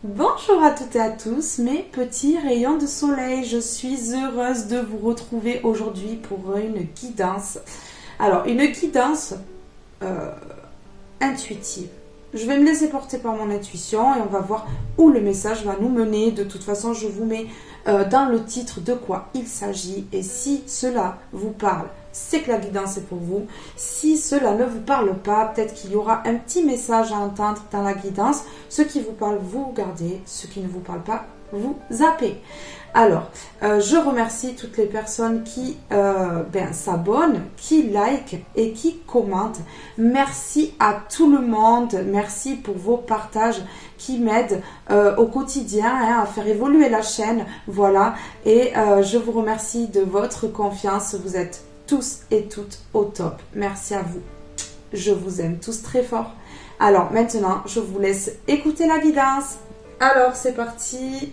Bonjour à toutes et à tous, mes petits rayons de soleil. Je suis heureuse de vous retrouver aujourd'hui pour une guidance. Alors, une guidance intuitive. Je vais me laisser porter par mon intuition et on va voir où le message va nous mener. De toute façon, je vous mets dans le titre de quoi il s'agit. Et si cela vous parle, c'est que la guidance est pour vous. Si cela ne vous parle pas, peut-être qu'il y aura un petit message à entendre dans la guidance. Ce qui vous parle, vous gardez. Ce qui ne vous parle pas, vous zappez. Alors, je remercie toutes les personnes qui s'abonnent, qui like et qui commentent. Merci à tout le monde. Merci pour vos partages qui m'aident au quotidien à faire évoluer la chaîne. Voilà. Et je vous remercie de votre confiance. Vous êtes tous et toutes au top. Merci à vous. Je vous aime tous très fort. Alors maintenant, je vous laisse écouter la guidance. Alors, c'est parti.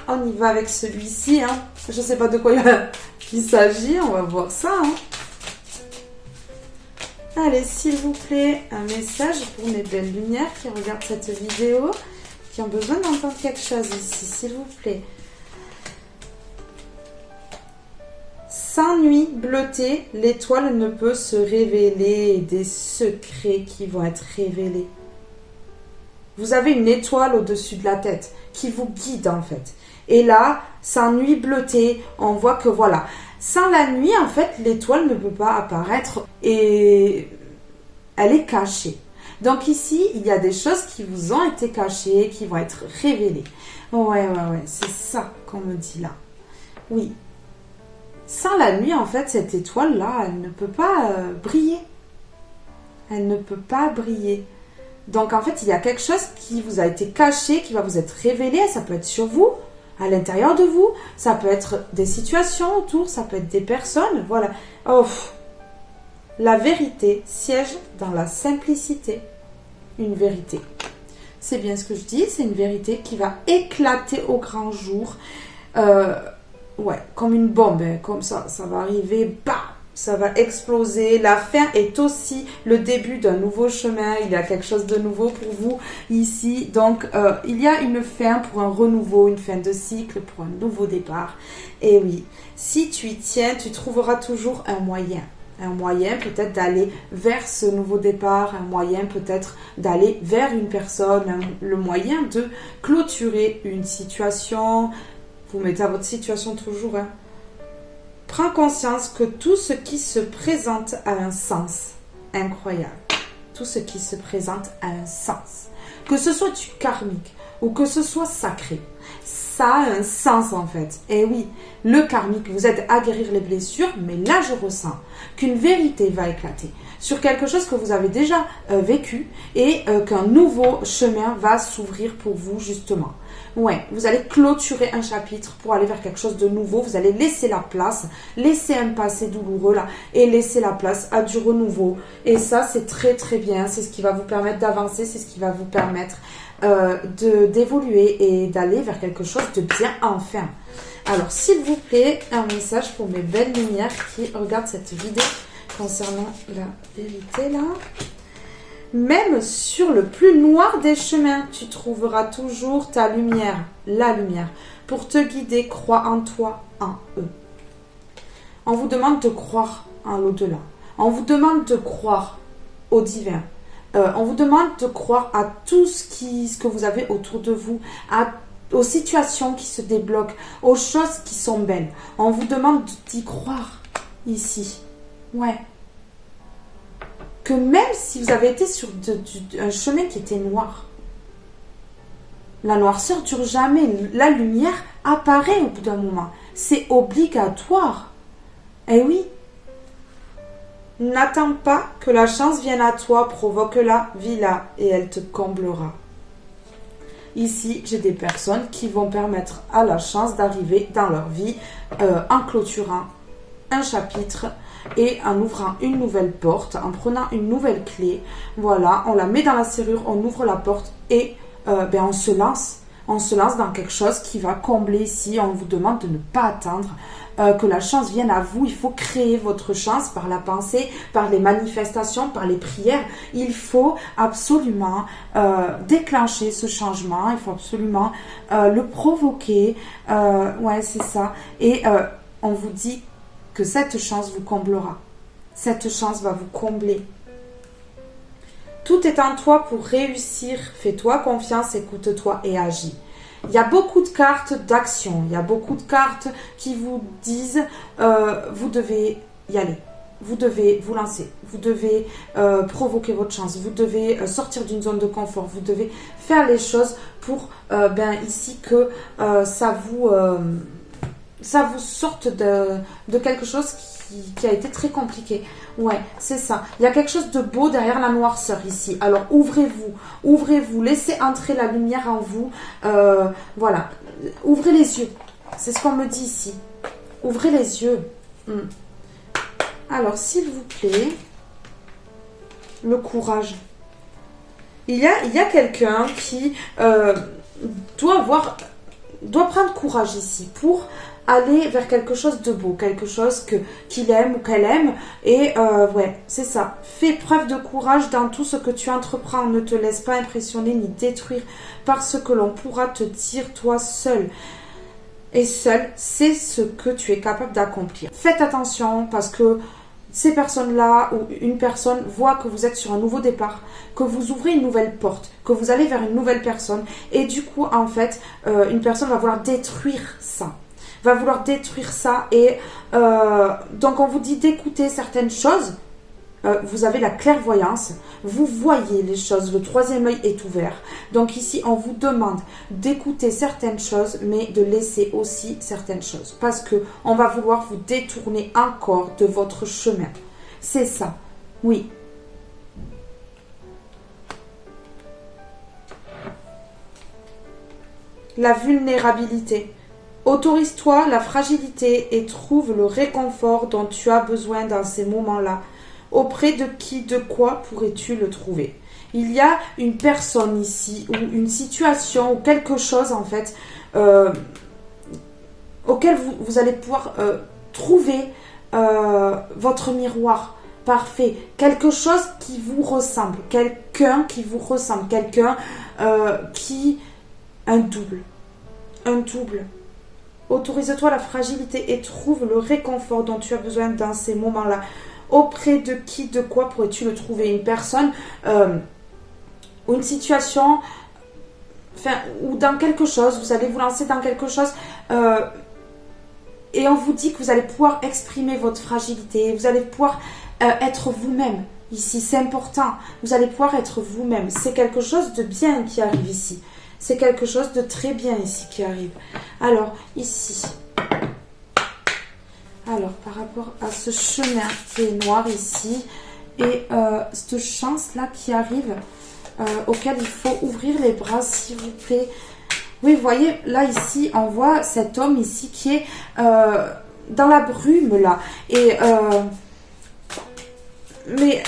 On y va avec celui-ci. Je ne sais pas de quoi il s'agit. On va voir ça. Allez, s'il vous plaît, un message pour mes belles lumières qui regardent cette vidéo, qui ont besoin d'entendre quelque chose ici, s'il vous plaît. Sans nuit bleutée, l'étoile ne peut se révéler, des secrets qui vont être révélés. Vous avez une étoile au-dessus de la tête qui vous guide en fait. Et là, sans nuit bleutée, on voit que voilà, sans la nuit en fait, l'étoile ne peut pas apparaître et elle est cachée. Donc ici, il y a des choses qui vous ont été cachées, qui vont être révélées. Ouais, c'est ça qu'on me dit là. Oui. Sans la nuit, en fait, cette étoile-là, elle ne peut pas briller. Elle ne peut pas briller. Donc, en fait, il y a quelque chose qui vous a été caché, qui va vous être révélé. Ça peut être sur vous, à l'intérieur de vous. Ça peut être des situations autour. Ça peut être des personnes. Voilà. Oh. La vérité siège dans la simplicité. Une vérité. C'est bien ce que je dis. C'est une vérité qui va éclater au grand jour. Ouais, comme une bombe, comme ça va arriver, bah, ça va exploser. La fin est aussi le début d'un nouveau chemin. Il y a quelque chose de nouveau pour vous ici. Donc, il y a une fin pour un renouveau, une fin de cycle, pour un nouveau départ. Et oui, si tu y tiens, tu trouveras toujours un moyen. Un moyen peut-être d'aller vers ce nouveau départ, un moyen peut-être d'aller vers une personne, le moyen de clôturer une situation. Vous mettez à votre situation toujours. Prends conscience que tout ce qui se présente a un sens incroyable. Tout ce qui se présente a un sens. Que ce soit du karmique ou que ce soit sacré, ça a un sens en fait. Et oui, le karmique vous aide à guérir les blessures, mais là je ressens qu'une vérité va éclater sur quelque chose que vous avez déjà vécu et qu'un nouveau chemin va s'ouvrir pour vous justement. Ouais, vous allez clôturer un chapitre pour aller vers quelque chose de nouveau. Vous allez laisser la place, laisser un passé douloureux là et laisser la place à du renouveau. Et ça, c'est très très bien. C'est ce qui va vous permettre d'avancer, c'est ce qui va vous permettre d'évoluer et d'aller vers quelque chose de bien enfin. Alors, s'il vous plaît, un message pour mes belles lumières qui regardent cette vidéo concernant la vérité là. Même sur le plus noir des chemins, tu trouveras toujours ta lumière, la lumière. Pour te guider, crois en toi, en eux. On vous demande de croire en l'au-delà. On vous demande de croire au divin. On vous demande de croire à tout ce que vous avez autour de vous, aux situations qui se débloquent, aux choses qui sont belles. On vous demande d'y croire ici. Ouais. Que même si vous avez été sur un chemin qui était noir, la noirceur dure jamais. La lumière apparaît au bout d'un moment. C'est obligatoire. Eh oui. N'attends pas que la chance vienne à toi, provoque-la, vis-la et elle te comblera. Ici, j'ai des personnes qui vont permettre à la chance d'arriver dans leur vie en clôturant un chapitre et en ouvrant une nouvelle porte, en prenant une nouvelle clé. Voilà, on la met dans la serrure, on ouvre la porte et on se lance. On se lance dans quelque chose qui va combler ici. On vous demande de ne pas attendre que la chance vienne à vous. Il faut créer votre chance par la pensée, par les manifestations, par les prières. Il faut absolument déclencher ce changement. Il faut absolument le provoquer. Ouais, c'est ça. Et on vous dit que cette chance vous comblera. Cette chance va vous combler. Tout est en toi pour réussir. Fais-toi confiance, écoute-toi et agis. Il y a beaucoup de cartes d'action. Il y a beaucoup de cartes qui vous disent vous devez y aller. Vous devez vous lancer. Vous devez provoquer votre chance. Vous devez sortir d'une zone de confort. Vous devez faire les choses pour ici que ça vous sorte de quelque chose qui a été très compliqué. Ouais, c'est ça. Il y a quelque chose de beau derrière la noirceur ici. Alors, ouvrez-vous, laissez entrer la lumière en vous. Voilà, ouvrez les yeux. C'est ce qu'on me dit ici. Ouvrez les yeux. Alors, s'il vous plaît, le courage. Il y a quelqu'un qui doit prendre courage ici pour aller vers quelque chose de beau, quelque chose qu'il aime ou qu'elle aime. Et ouais, c'est ça. Fais preuve de courage dans tout ce que tu entreprends. Ne te laisse pas impressionner ni détruire par ce que l'on pourra te dire toi seul. Et seul, c'est ce que tu es capable d'accomplir. Faites attention parce que ces personnes-là ou une personne voit que vous êtes sur un nouveau départ, que vous ouvrez une nouvelle porte, que vous allez vers une nouvelle personne. Et du coup, en fait, une personne va vouloir détruire ça. Et donc on vous dit d'écouter certaines choses. Vous avez la clairvoyance, vous voyez les choses, le troisième œil est ouvert. Donc ici on vous demande d'écouter certaines choses, mais de laisser aussi certaines choses, parce que on va vouloir vous détourner encore de votre chemin. C'est ça, oui. La vulnérabilité. Autorise-toi la fragilité et trouve le réconfort dont tu as besoin dans ces moments-là. Auprès de qui, de quoi pourrais-tu le trouver? Il y a une personne ici, ou une situation, ou quelque chose en fait, auquel vous allez pouvoir trouver votre miroir parfait. Quelque chose qui vous ressemble, quelqu'un qui vous ressemble, quelqu'un qui... Un double. Autorise-toi la fragilité et trouve le réconfort dont tu as besoin dans ces moments-là. Auprès de qui, de quoi pourrais-tu le trouver? Une personne ou une situation, ou dans quelque chose, vous allez vous lancer dans quelque chose et on vous dit que vous allez pouvoir exprimer votre fragilité, vous allez pouvoir être vous-même. Ici, c'est important. Vous allez pouvoir être vous-même. C'est quelque chose de bien qui arrive ici. C'est quelque chose de très bien ici qui arrive. Alors, ici. Alors, par rapport à ce chemin qui est noir ici, et cette chance-là qui arrive, auquel il faut ouvrir les bras, s'il vous plaît. Oui, vous voyez, là, ici, on voit cet homme ici qui est dans la brume, là. Et, mais...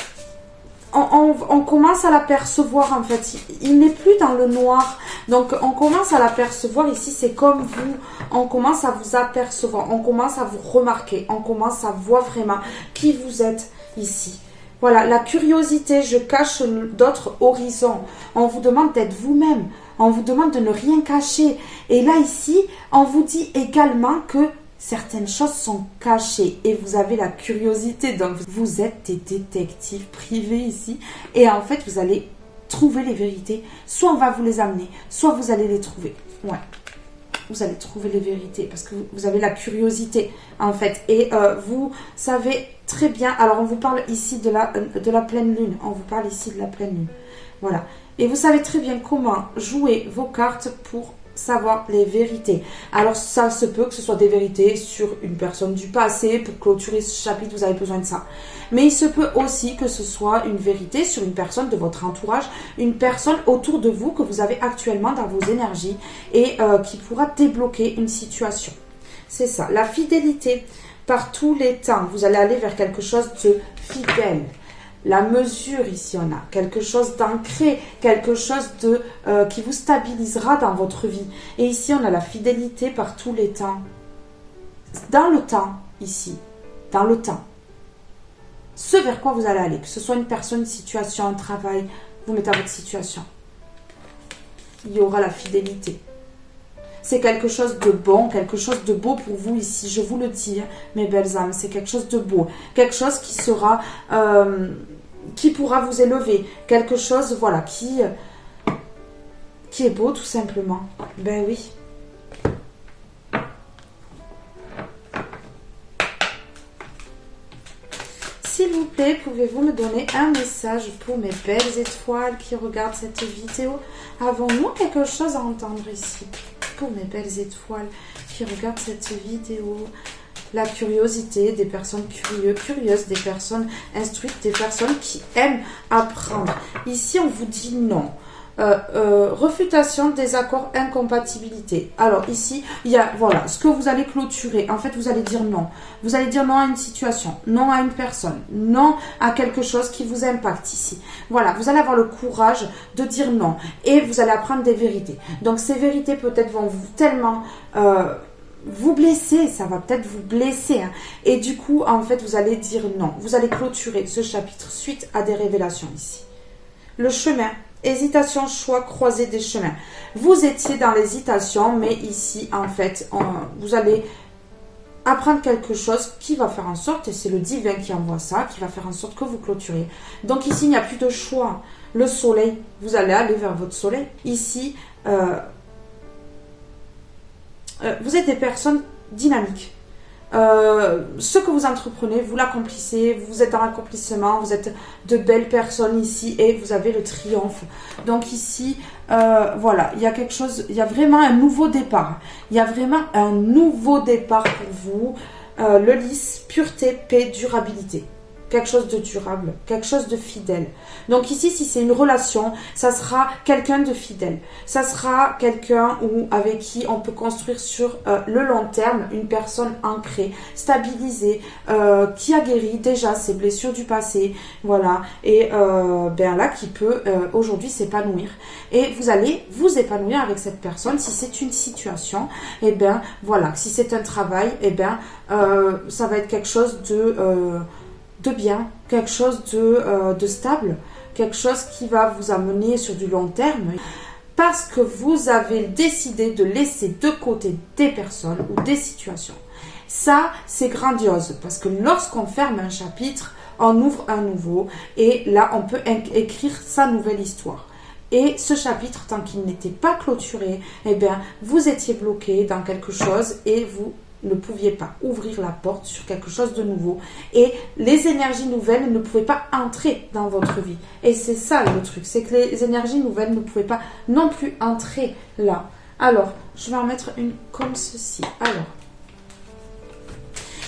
On commence à l'apercevoir en fait, il n'est plus dans le noir, donc on commence à l'apercevoir ici, c'est comme vous, on commence à vous apercevoir, on commence à vous remarquer, on commence à voir vraiment qui vous êtes ici. Voilà, la curiosité, je cache d'autres horizons, on vous demande d'être vous-même, on vous demande de ne rien cacher, et là ici, on vous dit également que certaines choses sont cachées et vous avez la curiosité, donc vous êtes des détectives privés ici et en fait vous allez trouver les vérités, soit on va vous les amener, soit vous allez les trouver. Ouais, vous allez trouver les vérités parce que vous avez la curiosité en fait et vous savez très bien, alors on vous parle ici de la pleine lune, on vous parle ici de la pleine lune, voilà, et vous savez très bien comment jouer vos cartes pour savoir les vérités. Alors ça se peut que ce soit des vérités sur une personne du passé. Pour clôturer ce chapitre, vous avez besoin de ça. Mais il se peut aussi que ce soit une vérité sur une personne de votre entourage, une personne autour de vous que vous avez actuellement dans vos énergies et qui pourra débloquer une situation. C'est ça, la fidélité par tous les temps. Vous allez aller vers quelque chose de fidèle. la mesure ici, on a quelque chose d'ancré, quelque chose de qui vous stabilisera dans votre vie. Et ici, on a la fidélité par tous les temps. Dans le temps, ici, dans le temps. Ce vers quoi vous allez aller, que ce soit une personne, une situation, un travail, vous mettez à votre situation. Il y aura la fidélité. C'est quelque chose de bon, quelque chose de beau pour vous ici. Je vous le dis, mes belles âmes, c'est quelque chose de beau. Quelque chose qui sera, qui pourra vous élever. Quelque chose, voilà, qui est beau tout simplement. Ben oui. S'il vous plaît, pouvez-vous me donner un message pour mes belles étoiles qui regardent cette vidéo? Avons-nous quelque chose à entendre ici? Pour mes belles étoiles qui regardent cette vidéo, la curiosité des personnes curieuses, des personnes instruites, des personnes qui aiment apprendre. Ici, on vous dit non. Refutation, désaccord, incompatibilité. Alors ici, il y a, voilà, ce que vous allez clôturer. En fait, vous allez dire non. Vous allez dire non à une situation, non à une personne, non à quelque chose qui vous impacte ici. Voilà, vous allez avoir le courage de dire non. Et vous allez apprendre des vérités. Donc ces vérités peut-être vont vous tellement... vous blesser, ça va peut-être vous blesser. Hein. Et du coup, en fait, vous allez dire non. Vous allez clôturer ce chapitre suite à des révélations ici. Le chemin. Hésitation, choix, croisée des chemins. Vous étiez dans l'hésitation, mais ici, en fait, vous allez apprendre quelque chose qui va faire en sorte, et c'est le divin qui envoie ça, qui va faire en sorte que vous clôturez. Donc ici, il n'y a plus de choix. Le soleil, vous allez aller vers votre soleil. Ici, vous êtes des personnes dynamiques. Ce que vous entreprenez, vous l'accomplissez, vous êtes dans l'accomplissement, vous êtes de belles personnes ici et vous avez le triomphe. Donc ici, voilà, il y a quelque chose, il y a vraiment un nouveau départ. Il y a vraiment un nouveau départ pour vous. Le lys, pureté, paix, durabilité. Quelque chose de durable, quelque chose de fidèle. Donc ici, si c'est une relation, ça sera quelqu'un de fidèle. Ça sera quelqu'un avec qui on peut construire sur le long terme, une personne ancrée, stabilisée, qui a guéri déjà ses blessures du passé, voilà, et ben là, qui peut aujourd'hui s'épanouir. Et vous allez vous épanouir avec cette personne. Si c'est une situation, et ben voilà, si c'est un travail, et ben ça va être quelque chose de bien, quelque chose de stable, quelque chose qui va vous amener sur du long terme parce que vous avez décidé de laisser de côté des personnes ou des situations. Ça, c'est grandiose parce que lorsqu'on ferme un chapitre, on ouvre un nouveau et là, on peut écrire sa nouvelle histoire. Et ce chapitre, tant qu'il n'était pas clôturé, eh bien, vous étiez bloqué dans quelque chose et vous ne pouviez pas ouvrir la porte sur quelque chose de nouveau et les énergies nouvelles ne pouvaient pas entrer dans votre vie. Et c'est ça le truc, c'est que les énergies nouvelles ne pouvaient pas non plus entrer là. Alors, je vais en mettre une comme ceci. Alors,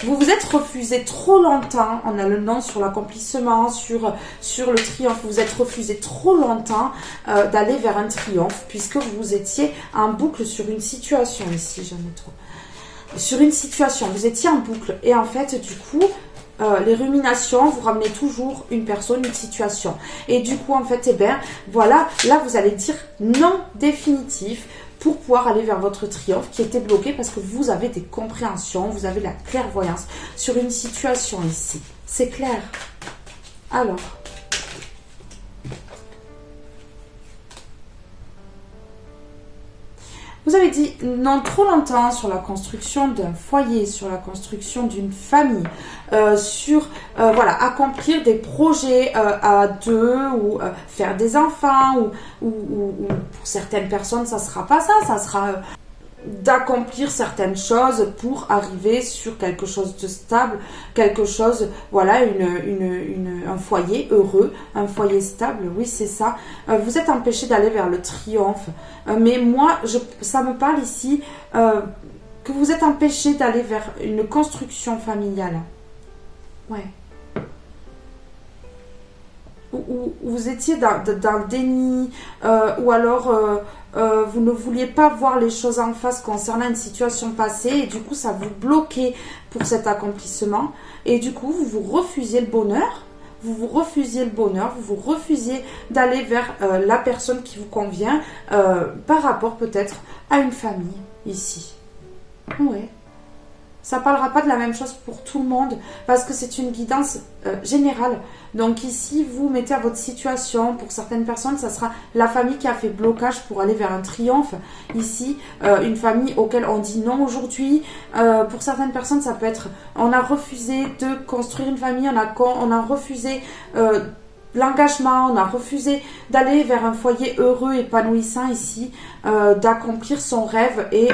vous vous êtes refusé trop longtemps, on a le nom sur l'accomplissement, sur le triomphe, vous vous êtes refusé trop longtemps d'aller vers un triomphe puisque vous étiez en boucle sur une situation ici, j'en ai trop. Sur une situation, vous étiez en boucle et en fait du coup les ruminations vous ramenez toujours une personne, une situation et du coup en fait eh bien voilà, là vous allez dire non définitif pour pouvoir aller vers votre triomphe qui était bloqué parce que vous avez des compréhensions, vous avez la clairvoyance sur une situation ici, c'est clair. Alors vous avez dit non trop longtemps sur la construction d'un foyer, sur la construction d'une famille, sur voilà, accomplir des projets à deux ou faire des enfants ou pour certaines personnes ça sera pas ça, ça sera d'accomplir certaines choses pour arriver sur quelque chose de stable, quelque chose, voilà, un foyer heureux, un foyer stable, oui c'est ça. Vous êtes empêché d'aller vers le triomphe, mais moi, ça me parle ici que vous êtes empêché d'aller vers une construction familiale. Ouais. Ou vous étiez dans le déni, ou alors vous ne vouliez pas voir les choses en face concernant une situation passée et du coup ça vous bloquait pour cet accomplissement et du coup vous vous refusiez le bonheur vous vous refusiez le bonheur, vous vous refusiez d'aller vers la personne qui vous convient par rapport peut-être à une famille ici. Ouais. Ça ne parlera pas de la même chose pour tout le monde parce que c'est une guidance générale. Donc ici, vous mettez à votre situation. Pour certaines personnes, ça sera la famille qui a fait blocage pour aller vers un triomphe. Ici, une famille auquel on dit non aujourd'hui. Pour certaines personnes, ça peut être on a refusé de construire une famille, on a refusé l'engagement, on a refusé d'aller vers un foyer heureux, épanouissant ici, d'accomplir son rêve et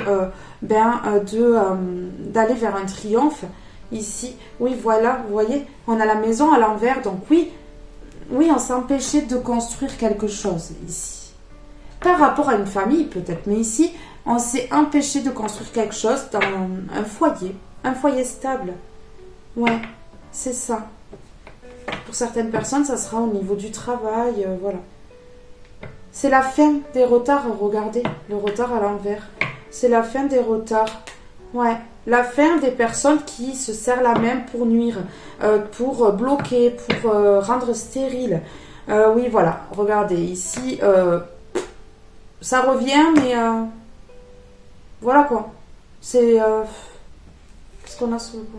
d'aller vers un triomphe ici. Oui, voilà, vous voyez, on a la maison à l'envers, donc oui, on s'est empêché de construire quelque chose ici. Par rapport à une famille peut-être, mais ici, on s'est empêché de construire quelque chose dans un foyer stable. Ouais, c'est ça. Pour certaines personnes, ça sera au niveau du travail, voilà. C'est la fin des retards, regardez, le retard à l'envers. C'est la fin des retards. Ouais, la fin des personnes qui se serrent la main pour nuire, pour bloquer, pour rendre stérile. Oui, voilà, regardez, ici, ça revient, mais voilà quoi. C'est... qu'est-ce qu'on a sur le bon?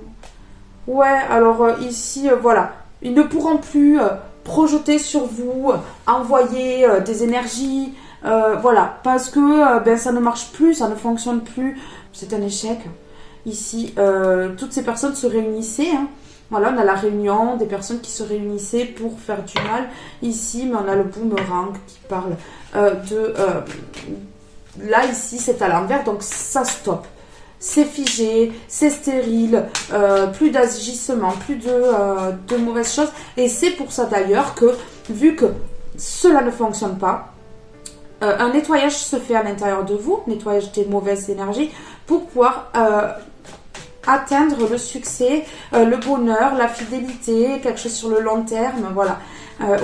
Ouais, alors ici, voilà. Ils ne pourront plus projeter sur vous, envoyer des énergies, voilà, parce que ça ne marche plus, ça ne fonctionne plus, c'est un échec. Ici, toutes ces personnes se réunissaient, hein. Voilà, on a la réunion des personnes qui se réunissaient pour faire du mal ici, mais on a le boomerang qui parle là, ici, c'est à l'envers, donc ça stoppe. C'est figé, c'est stérile, plus d'agissement, plus de mauvaises choses. Et c'est pour ça d'ailleurs que, vu que cela ne fonctionne pas, un nettoyage se fait à l'intérieur de vous, nettoyage des mauvaises énergies, pour pouvoir atteindre le succès, le bonheur, la fidélité, quelque chose sur le long terme, voilà.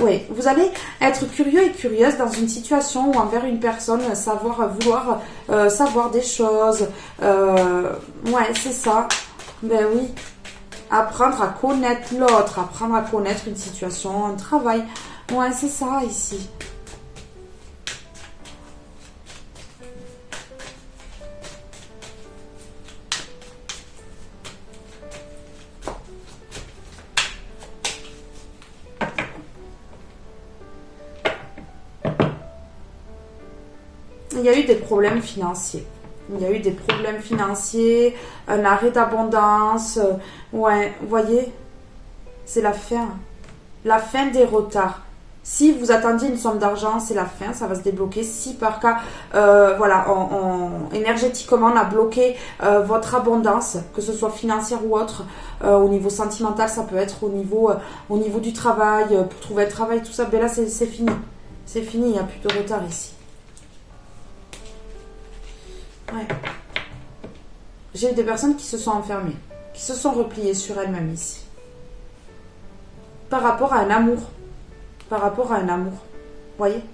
Oui, vous allez être curieux et curieuse dans une situation ou envers une personne, vouloir savoir des choses. Ouais, c'est ça. Ben oui. Apprendre à connaître l'autre, apprendre à connaître une situation, un travail. Ouais, c'est ça ici. Il y a eu des problèmes financiers. Il y a eu des problèmes financiers, un arrêt d'abondance. Ouais, vous voyez, c'est la fin. La fin des retards. Si vous attendiez une somme d'argent, c'est la fin, ça va se débloquer. Si par cas, voilà, énergétiquement, on a bloqué votre abondance, que ce soit financière ou autre, au niveau sentimental, ça peut être au niveau du travail, pour trouver un travail, tout ça, ben là, c'est fini. C'est fini, il n'y a plus de retard ici. Ouais. J'ai des personnes qui se sont enfermées, qui se sont repliées sur elles-mêmes ici. Par rapport à un amour. Par rapport à un amour. Voyez?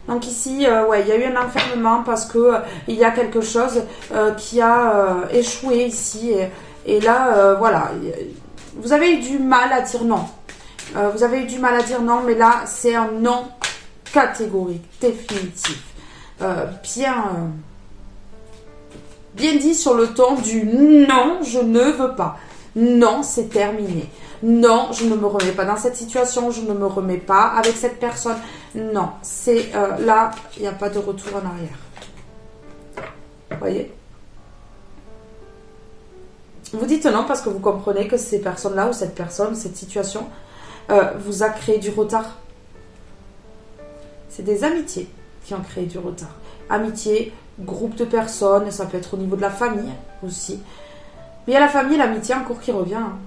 Donc ici, ouais, il y a eu un enfermement parce que il y a quelque chose qui a échoué ici. Et là, voilà. Vous avez eu du mal à dire non. Vous avez eu du mal à dire non, mais là, c'est un non catégorique, définitif. Bien dit sur le ton du non, je ne veux pas. Non, c'est terminé. Non, je ne me remets pas dans cette situation, je ne me remets pas avec cette personne. Non, c'est là, il n'y a pas de retour en arrière. Vous voyez? Vous dites non parce que vous comprenez que ces personnes-là ou cette personne, cette situation, vous a créé du retard. C'est des amitiés qui ont créé du retard. Amitié, groupe de personnes, ça peut être au niveau de la famille aussi. Mais il y a la famille et l'amitié en cours qui revient. Hein.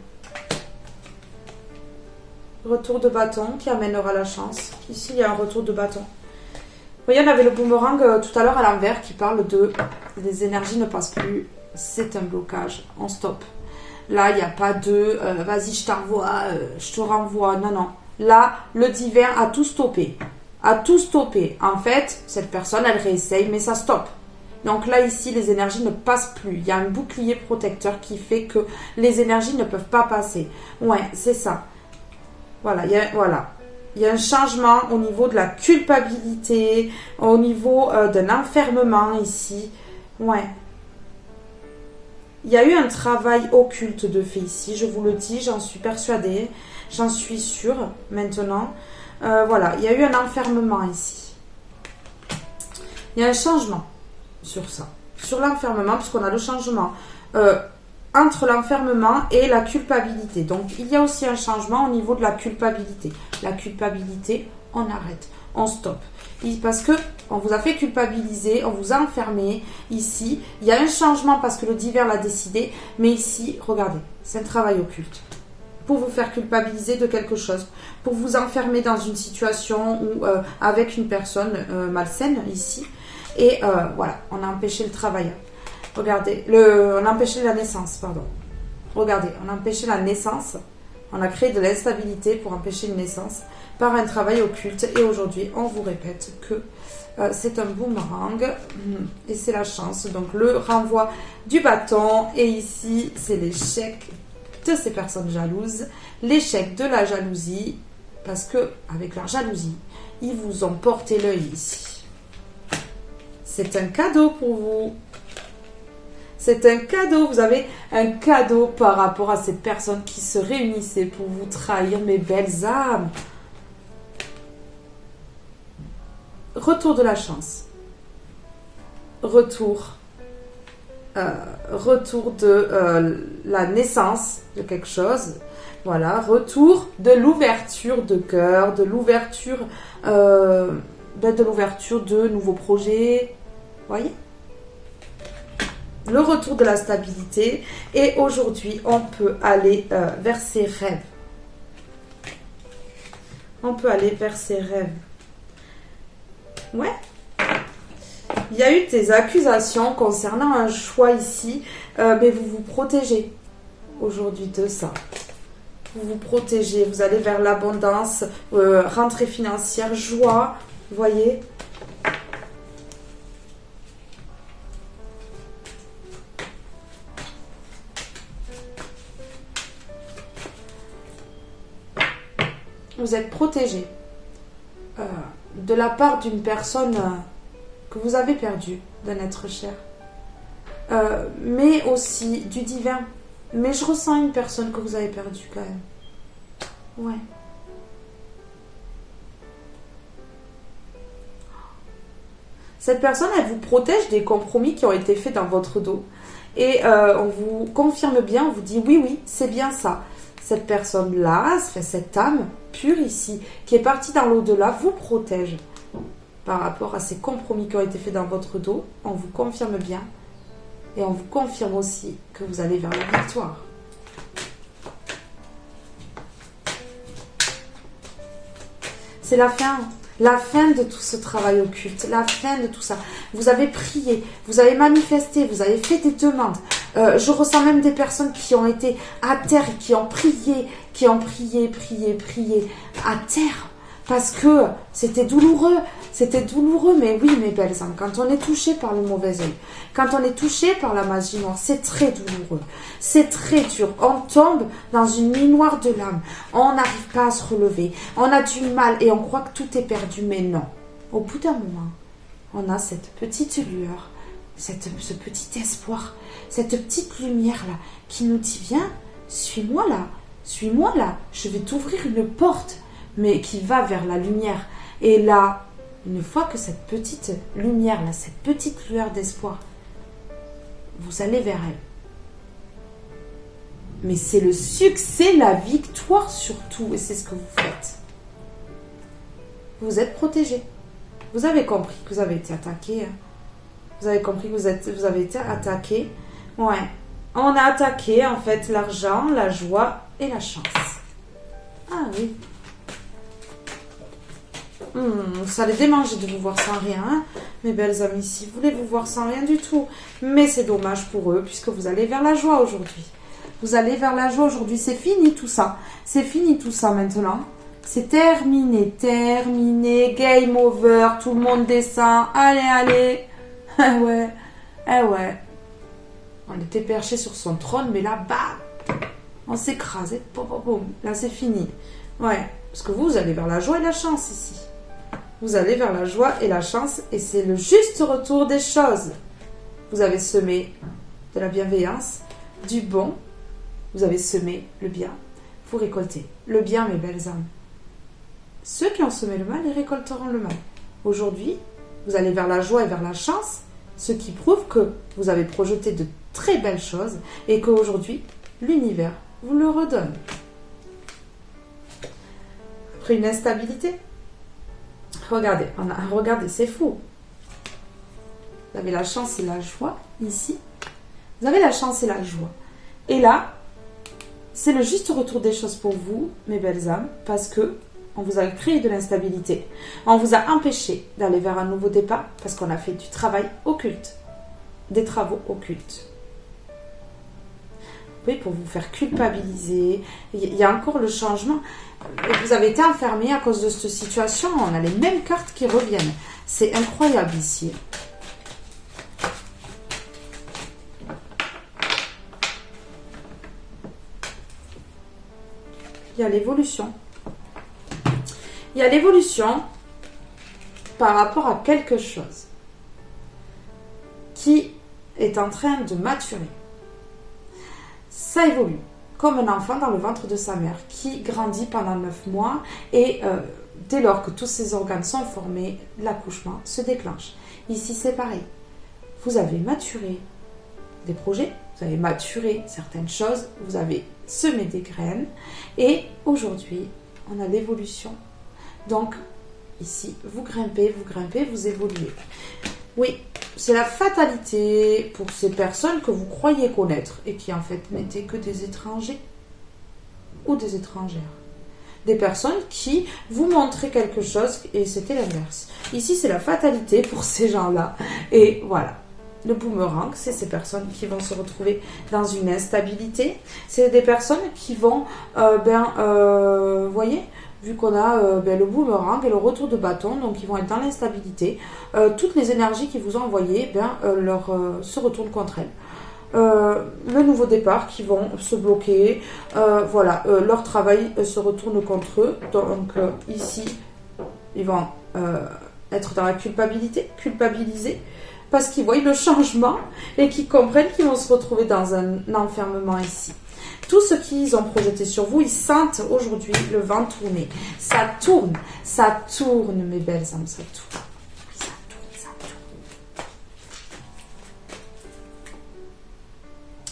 Retour de bâton qui amènera la chance. Ici, il y a un retour de bâton. Vous voyez, on avait le boomerang tout à l'heure à l'envers qui parle de les énergies ne passent plus. C'est un blocage. On stoppe. Là, il n'y a pas de vas-y, je t'envoie, je te renvoie. Non, non. Là, le divin a tout stoppé. A tout stoppé. En fait, cette personne, elle réessaye, mais ça stoppe. Donc là, ici, les énergies ne passent plus. Il y a un bouclier protecteur qui fait que les énergies ne peuvent pas passer. Ouais, c'est ça. Voilà, il y a un changement au niveau de la culpabilité, au niveau d'un enfermement ici. Ouais. Il y a eu un travail occulte de fait ici, je vous le dis, j'en suis persuadée, j'en suis sûre maintenant. Voilà, il y a eu un enfermement ici. Il y a un changement sur ça, sur l'enfermement, puisqu'on a le changement entre l'enfermement et la culpabilité. Donc, il y a aussi un changement au niveau de la culpabilité. La culpabilité, on arrête, on stoppe. Parce que on vous a fait culpabiliser, on vous a enfermé. Ici, il y a un changement parce que le divin l'a décidé. Mais ici, regardez, c'est un travail occulte. Pour vous faire culpabiliser de quelque chose. Pour vous enfermer dans une situation ou avec une personne malsaine, ici. Et voilà, on a empêché le travail. Regardez, on a empêché la naissance, pardon. Regardez, on a empêché la naissance. On a créé de l'instabilité pour empêcher une naissance par un travail occulte. Et aujourd'hui, on vous répète que c'est un boomerang et c'est la chance. Donc, le renvoi du bâton. Et ici, c'est l'échec de ces personnes jalouses. L'échec de la jalousie. Parce que, avec leur jalousie, ils vous ont porté l'œil ici. C'est un cadeau pour vous. C'est un cadeau. Vous avez un cadeau par rapport à cette personne qui se réunissait pour vous trahir, mes belles âmes. Retour de la chance. Retour de la naissance de quelque chose. Voilà, retour de l'ouverture de cœur, de l'ouverture de nouveaux projets. Voyez ? Le retour de la stabilité. Et aujourd'hui, on peut aller vers ses rêves. On peut aller vers ses rêves. Ouais. Il y a eu des accusations concernant un choix ici, mais vous vous protégez aujourd'hui de ça. Vous vous protégez, vous allez vers l'abondance, rentrée financière, joie, vous voyez. Vous êtes protégé de la part d'une personne que vous avez perdue, d'un être cher, mais aussi du divin. Mais je ressens une personne que vous avez perdue quand même. Ouais. Cette personne, elle vous protège des compromis qui ont été faits dans votre dos. Et on vous confirme bien, on vous dit oui, c'est bien ça. Cette personne-là, cette âme pure ici, qui est partie dans l'au-delà, vous protège par rapport à ces compromis qui ont été faits dans votre dos. On vous confirme bien. Et on vous confirme aussi que vous allez vers la victoire. C'est la fin de tout ce travail occulte, la fin de tout ça. Vous avez prié, vous avez manifesté, vous avez fait des demandes. Je ressens même des personnes qui ont été à terre et qui ont prié à terre. Parce que c'était douloureux, mais oui, mes belles âmes, quand on est touché par le mauvais œil, quand on est touché par la magie noire, c'est très douloureux, c'est très dur, on tombe dans une nuit noire de l'âme, on n'arrive pas à se relever, on a du mal et on croit que tout est perdu, mais non. Au bout d'un moment, on a cette petite lueur, ce petit espoir, cette petite lumière-là qui nous dit, viens, suis-moi là, je vais t'ouvrir une porte, mais qui va vers la lumière. Et là, une fois que cette petite lumière, là, cette petite lueur d'espoir, vous allez vers elle. Mais c'est le succès, la victoire surtout, et c'est ce que vous faites. Vous êtes protégé. Vous avez compris que vous avez été attaqué. Hein. Vous avez compris que vous avez été attaqué. Ouais. On a attaqué, en fait, l'argent, la joie et la chance. Ah oui. Ça les démange de vous voir sans rien, hein, mes belles amies. Si vous voulez vous voir sans rien du tout. Mais c'est dommage pour eux, puisque vous allez vers la joie aujourd'hui. Vous allez vers la joie aujourd'hui. C'est fini tout ça. C'est fini tout ça maintenant. C'est terminé. Game over. Tout le monde descend. Allez. Ouais. On était perché sur son trône, mais là, bam, on s'écrase. Là, c'est fini. Ouais, parce que vous allez vers la joie et la chance ici. Vous allez vers la joie et la chance et c'est le juste retour des choses. Vous avez semé de la bienveillance, du bon. Vous avez semé le bien. Vous récoltez le bien, mes belles âmes. Ceux qui ont semé le mal, ils récolteront le mal. Aujourd'hui, vous allez vers la joie et vers la chance, ce qui prouve que vous avez projeté de très belles choses et qu'aujourd'hui, l'univers vous le redonne. Après une instabilité, regardez, c'est fou. Vous avez la chance et la joie ici. Vous avez la chance et la joie. Et là, c'est le juste retour des choses pour vous, mes belles âmes, parce que on vous a créé de l'instabilité. On vous a empêché d'aller vers un nouveau départ parce qu'on a fait du travail occulte. Des travaux occultes. Oui, pour vous faire culpabiliser. Il y a encore le changement. Vous avez été enfermé à cause de cette situation. On a les mêmes cartes qui reviennent. C'est incroyable ici. Il y a l'évolution. Il y a l'évolution par rapport à quelque chose qui est en train de maturer. Ça évolue comme un enfant dans le ventre de sa mère qui grandit pendant 9 mois et dès lors que tous ses organes sont formés, l'accouchement se déclenche. Ici, c'est pareil. Vous avez maturé des projets, vous avez maturé certaines choses, vous avez semé des graines et aujourd'hui, on a l'évolution. Donc, ici, vous grimpez, vous évoluez. Oui, c'est la fatalité pour ces personnes que vous croyez connaître et qui en fait n'étaient que des étrangers ou des étrangères. Des personnes qui vous montraient quelque chose et c'était l'inverse. Ici, c'est la fatalité pour ces gens-là. Et voilà. Le boomerang, c'est ces personnes qui vont se retrouver dans une instabilité. C'est des personnes qui vont, vous voyez, vu qu'on a le boomerang et le retour de bâton, donc ils vont être dans l'instabilité. Toutes les énergies qu'ils vous ont envoyées se retournent contre elles. Le nouveau départ qui vont se bloquer. Leur travail se retourne contre eux. Donc ici, ils vont être dans la culpabiliser. Parce qu'ils voient le changement et qu'ils comprennent qu'ils vont se retrouver dans un enfermement ici. Tout ce qu'ils ont projeté sur vous, ils sentent aujourd'hui le vent tourner. Ça tourne, mes belles âmes, ça tourne. Ça tourne.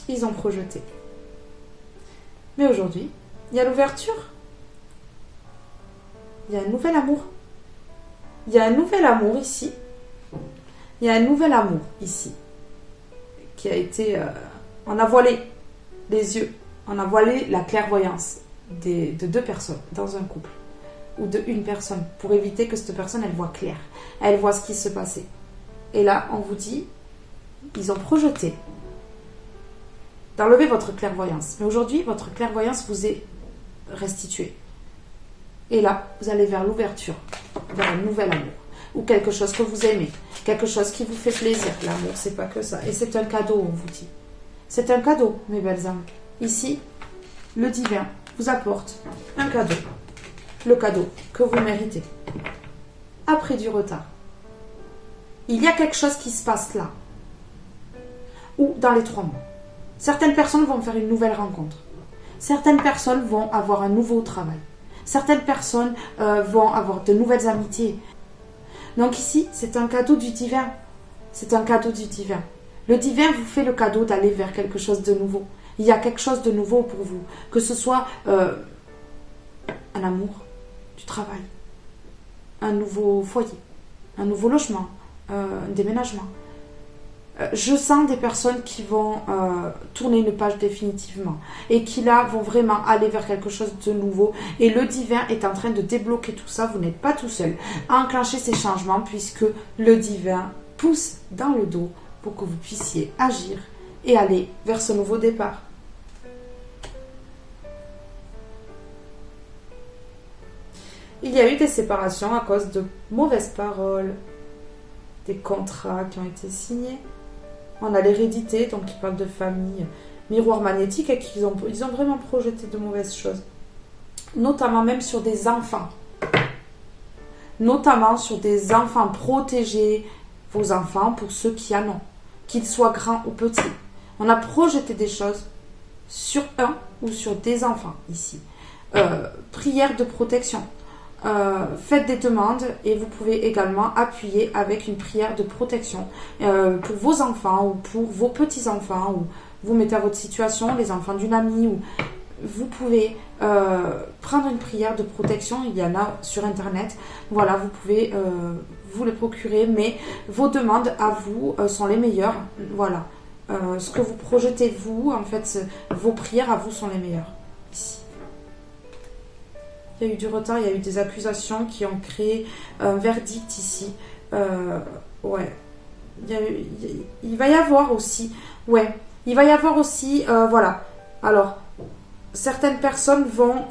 Ils ont projeté. Mais aujourd'hui, il y a l'ouverture. Il y a un nouvel amour. Il y a un nouvel amour ici. Il y a un nouvel amour ici qui a été... on a voilé les yeux, on a voilé la clairvoyance de 2 personnes dans un couple ou de une personne pour éviter que cette personne, elle voit clair. Elle voit ce qui se passait. Et là, on vous dit, ils ont projeté d'enlever votre clairvoyance. Mais aujourd'hui, votre clairvoyance vous est restituée. Et là, vous allez vers l'ouverture, vers un nouvel amour. Ou quelque chose que vous aimez, quelque chose qui vous fait plaisir. L'amour, c'est pas que ça. Et c'est un cadeau, on vous dit. C'est un cadeau, mes belles âmes. Ici, le divin vous apporte un cadeau. Le cadeau que vous méritez. Après du retard. Il y a quelque chose qui se passe là. Ou dans les 3 mois. Certaines personnes vont faire une nouvelle rencontre. Certaines personnes vont avoir un nouveau travail. Certaines personnes vont avoir de nouvelles amitiés. Donc ici, c'est un cadeau du divin. C'est un cadeau du divin. Le divin vous fait le cadeau d'aller vers quelque chose de nouveau. Il y a quelque chose de nouveau pour vous. Que ce soit un amour, du travail, un nouveau foyer, un nouveau logement, un déménagement. Je sens des personnes qui vont tourner une page définitivement et qui là vont vraiment aller vers quelque chose de nouveau et le divin est en train de débloquer tout ça. Vous n'êtes pas tout seul à enclencher ces changements puisque le divin pousse dans le dos pour que vous puissiez agir et aller vers ce nouveau départ. Il y a eu des séparations à cause de mauvaises paroles, des contrats qui ont été signés. On a l'hérédité, donc qui parle de famille, miroir magnétique, et ils ont vraiment projeté de mauvaises choses. notamment même sur des enfants. Notamment sur des enfants, protégés vos enfants pour ceux qui en ont, qu'ils soient grands ou petits. On a projeté des choses sur un ou sur des enfants ici. Prière de protection. Faites des demandes et vous pouvez également appuyer avec une prière de protection pour vos enfants ou pour vos petits-enfants, ou vous mettez à votre situation, les enfants d'une amie, ou vous pouvez prendre une prière de protection, il y en a sur internet, voilà, vous pouvez vous les procurer, mais vos demandes à vous sont les meilleures, voilà, ce que vous projetez vous, en fait, vos prières à vous sont les meilleures, ici. Il y a eu du retard, il y a eu des accusations qui ont créé un verdict ici, ouais, il va y avoir aussi, ouais, il va y avoir aussi, voilà, alors, certaines personnes vont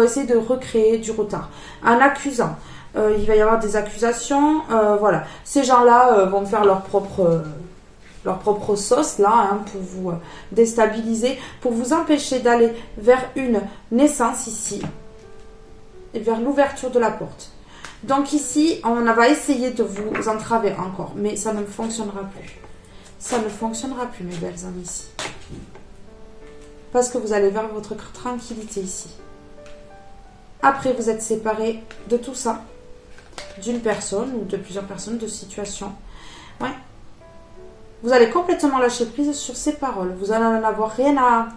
essayer de recréer du retard en accusant. Il va y avoir des accusations, voilà. Ces gens-là vont faire leur propre sauce là, hein, pour vous déstabiliser, pour vous empêcher d'aller vers une naissance ici et vers l'ouverture de la porte. Donc ici, on va essayer de vous entraver encore, mais ça ne fonctionnera plus. Ça ne fonctionnera plus, mes belles amies, ici. Parce que vous allez vers votre tranquillité ici. Après, vous êtes séparés de tout ça. D'une personne ou de plusieurs personnes, de situations. Ouais. Vous allez complètement lâcher prise sur ces paroles. Vous allez en avoir rien à...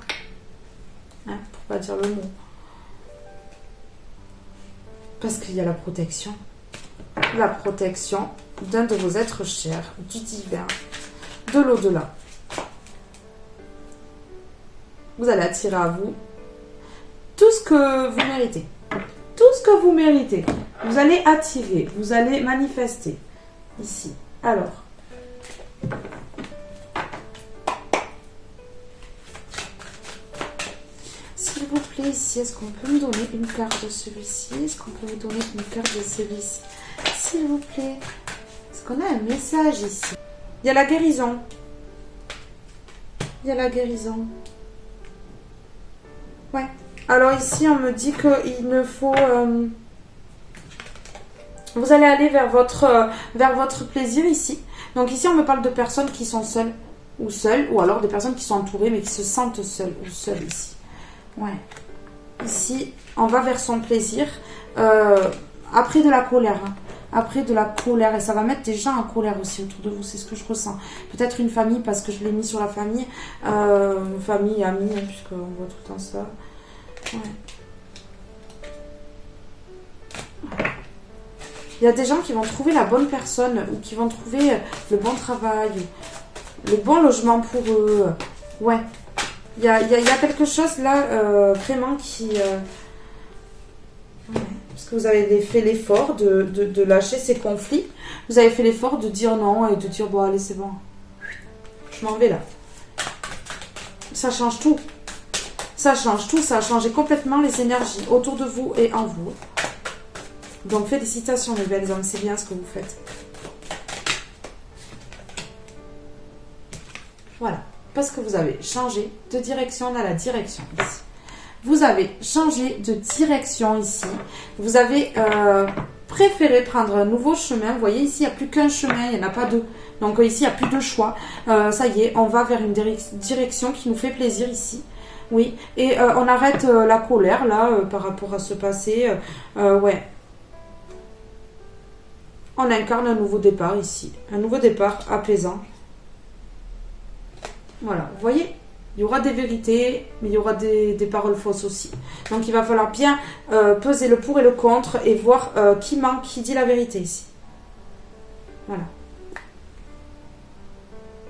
Hein, pour pas dire le mot. Parce qu'il y a la protection. La protection d'un de vos êtres chers, du divin, de l'au-delà. Vous allez attirer à vous tout ce que vous méritez. Tout ce que vous méritez. Vous allez attirer, vous allez manifester. Ici. Alors. S'il vous plaît, ici, est-ce qu'on peut me donner une carte de celui-ci? Est-ce qu'on peut me donner une carte de celui-ci? S'il vous plaît. Est-ce qu'on a un message ici? Il y a la guérison. Il y a la guérison. Ouais. Alors ici, on me dit qu'il ne faut... vous allez aller vers votre plaisir ici. Donc ici, on me parle de personnes qui sont seules. Ou alors des personnes qui sont entourées mais qui se sentent seules ou seules ici. Ouais. Ici, on va vers son plaisir. Après de la colère. Hein. Après de la colère. Et ça va mettre des gens en colère aussi autour de vous. C'est ce que je ressens. Peut-être une famille parce que je l'ai mis sur la famille. Famille, amis, hein, puisqu'on voit tout le temps ça. Ouais. Il y a des gens qui vont trouver la bonne personne ou qui vont trouver le bon travail, le bon logement pour eux. Ouais. Il y a quelque chose là vraiment qui... Ouais. Parce que vous avez fait l'effort de lâcher ces conflits. Vous avez fait l'effort de dire non et de dire bon allez c'est bon. Je m'en vais là. Ça change tout. Ça change tout, ça a changé complètement les énergies autour de vous et en vous. Donc félicitations mes belles âmes, c'est bien ce que vous faites. Voilà, parce que vous avez changé de direction, on a la direction ici. Vous avez changé de direction ici. Vous avez préféré prendre un nouveau chemin. Vous voyez ici, il n'y a plus qu'un chemin, il n'y en a pas deux. Donc ici, il n'y a plus de choix. Ça y est, on va vers une direction qui nous fait plaisir ici. Oui, et on arrête la colère là par rapport à ce passé. Ouais. On incarne un nouveau départ ici. Un nouveau départ apaisant. Voilà, vous voyez, il y aura des vérités, mais il y aura des paroles fausses aussi. Donc il va falloir bien peser le pour et le contre et voir qui ment, qui dit la vérité ici. Voilà.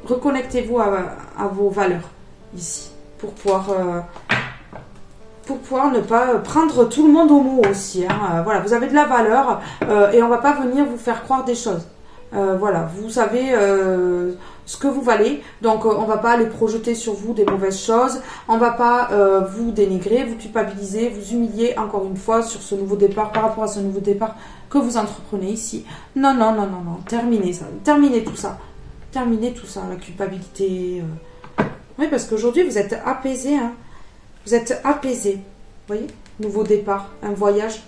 Reconnectez-vous à vos valeurs ici. Pour pouvoir ne pas prendre tout le monde au mot aussi. Hein. Voilà, vous avez de la valeur et on ne va pas venir vous faire croire des choses. Voilà, vous savez ce que vous valez, donc on ne va pas aller projeter sur vous des mauvaises choses, on ne va pas vous dénigrer, vous culpabiliser, vous humilier encore une fois sur ce nouveau départ, par rapport à ce nouveau départ que vous entreprenez ici. Non, non, non, non, non, terminez ça, terminez tout ça, la culpabilité... Oui, parce qu'aujourd'hui, vous êtes apaisé. Hein. Vous êtes apaisé. Vous voyez? nouveau départ, un voyage,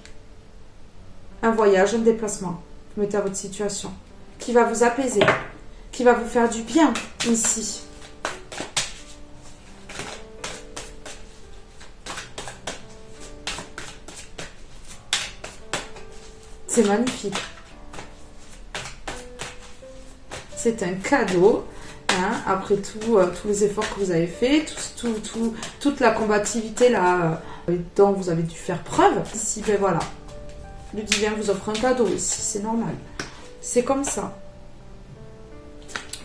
un déplacement. Vous mettez à votre situation, qui va vous apaiser, qui va vous faire du bien ici. C'est magnifique. C'est un cadeau. Hein, après tous les efforts que vous avez faits, toute la combativité là, dont vous avez dû faire preuve. Ici, ben voilà. Le divin vous offre un cadeau ici, c'est normal. C'est comme ça.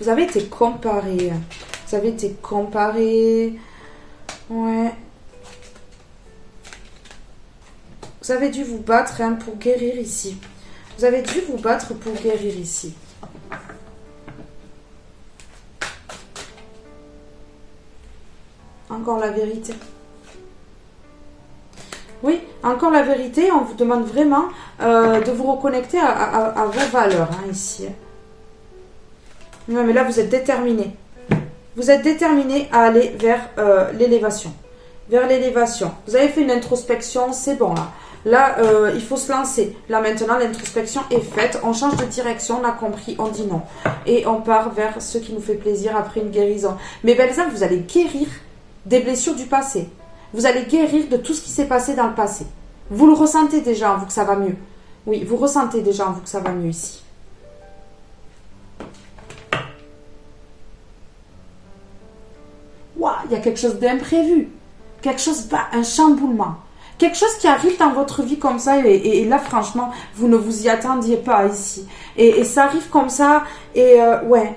Vous avez été comparé. Vous avez été comparé. Ouais. Vous avez dû vous battre hein, pour guérir ici. Vous avez dû vous battre pour guérir ici. Encore la vérité. Oui, encore la vérité, on vous demande vraiment de vous reconnecter à vos valeurs, hein, ici. Non, mais là, vous êtes déterminé. Vous êtes déterminé à aller vers l'élévation. Vers l'élévation. Vous avez fait une introspection, c'est bon, là. Là, il faut se lancer. Là, maintenant, l'introspection est faite. On change de direction, on a compris, on dit non. Et on part vers ce qui nous fait plaisir après une guérison. Mais belles âmes, vous allez guérir des blessures du passé. Vous allez guérir de tout ce qui s'est passé dans le passé. Vous le ressentez déjà en vous que ça va mieux. Oui, vous ressentez déjà en vous que ça va mieux ici. Waouh, il y a quelque chose d'imprévu. Quelque chose, un chamboulement. Quelque chose qui arrive dans votre vie comme ça. Et là, franchement, vous ne vous y attendiez pas ici. Et ça arrive comme ça. Et ouais.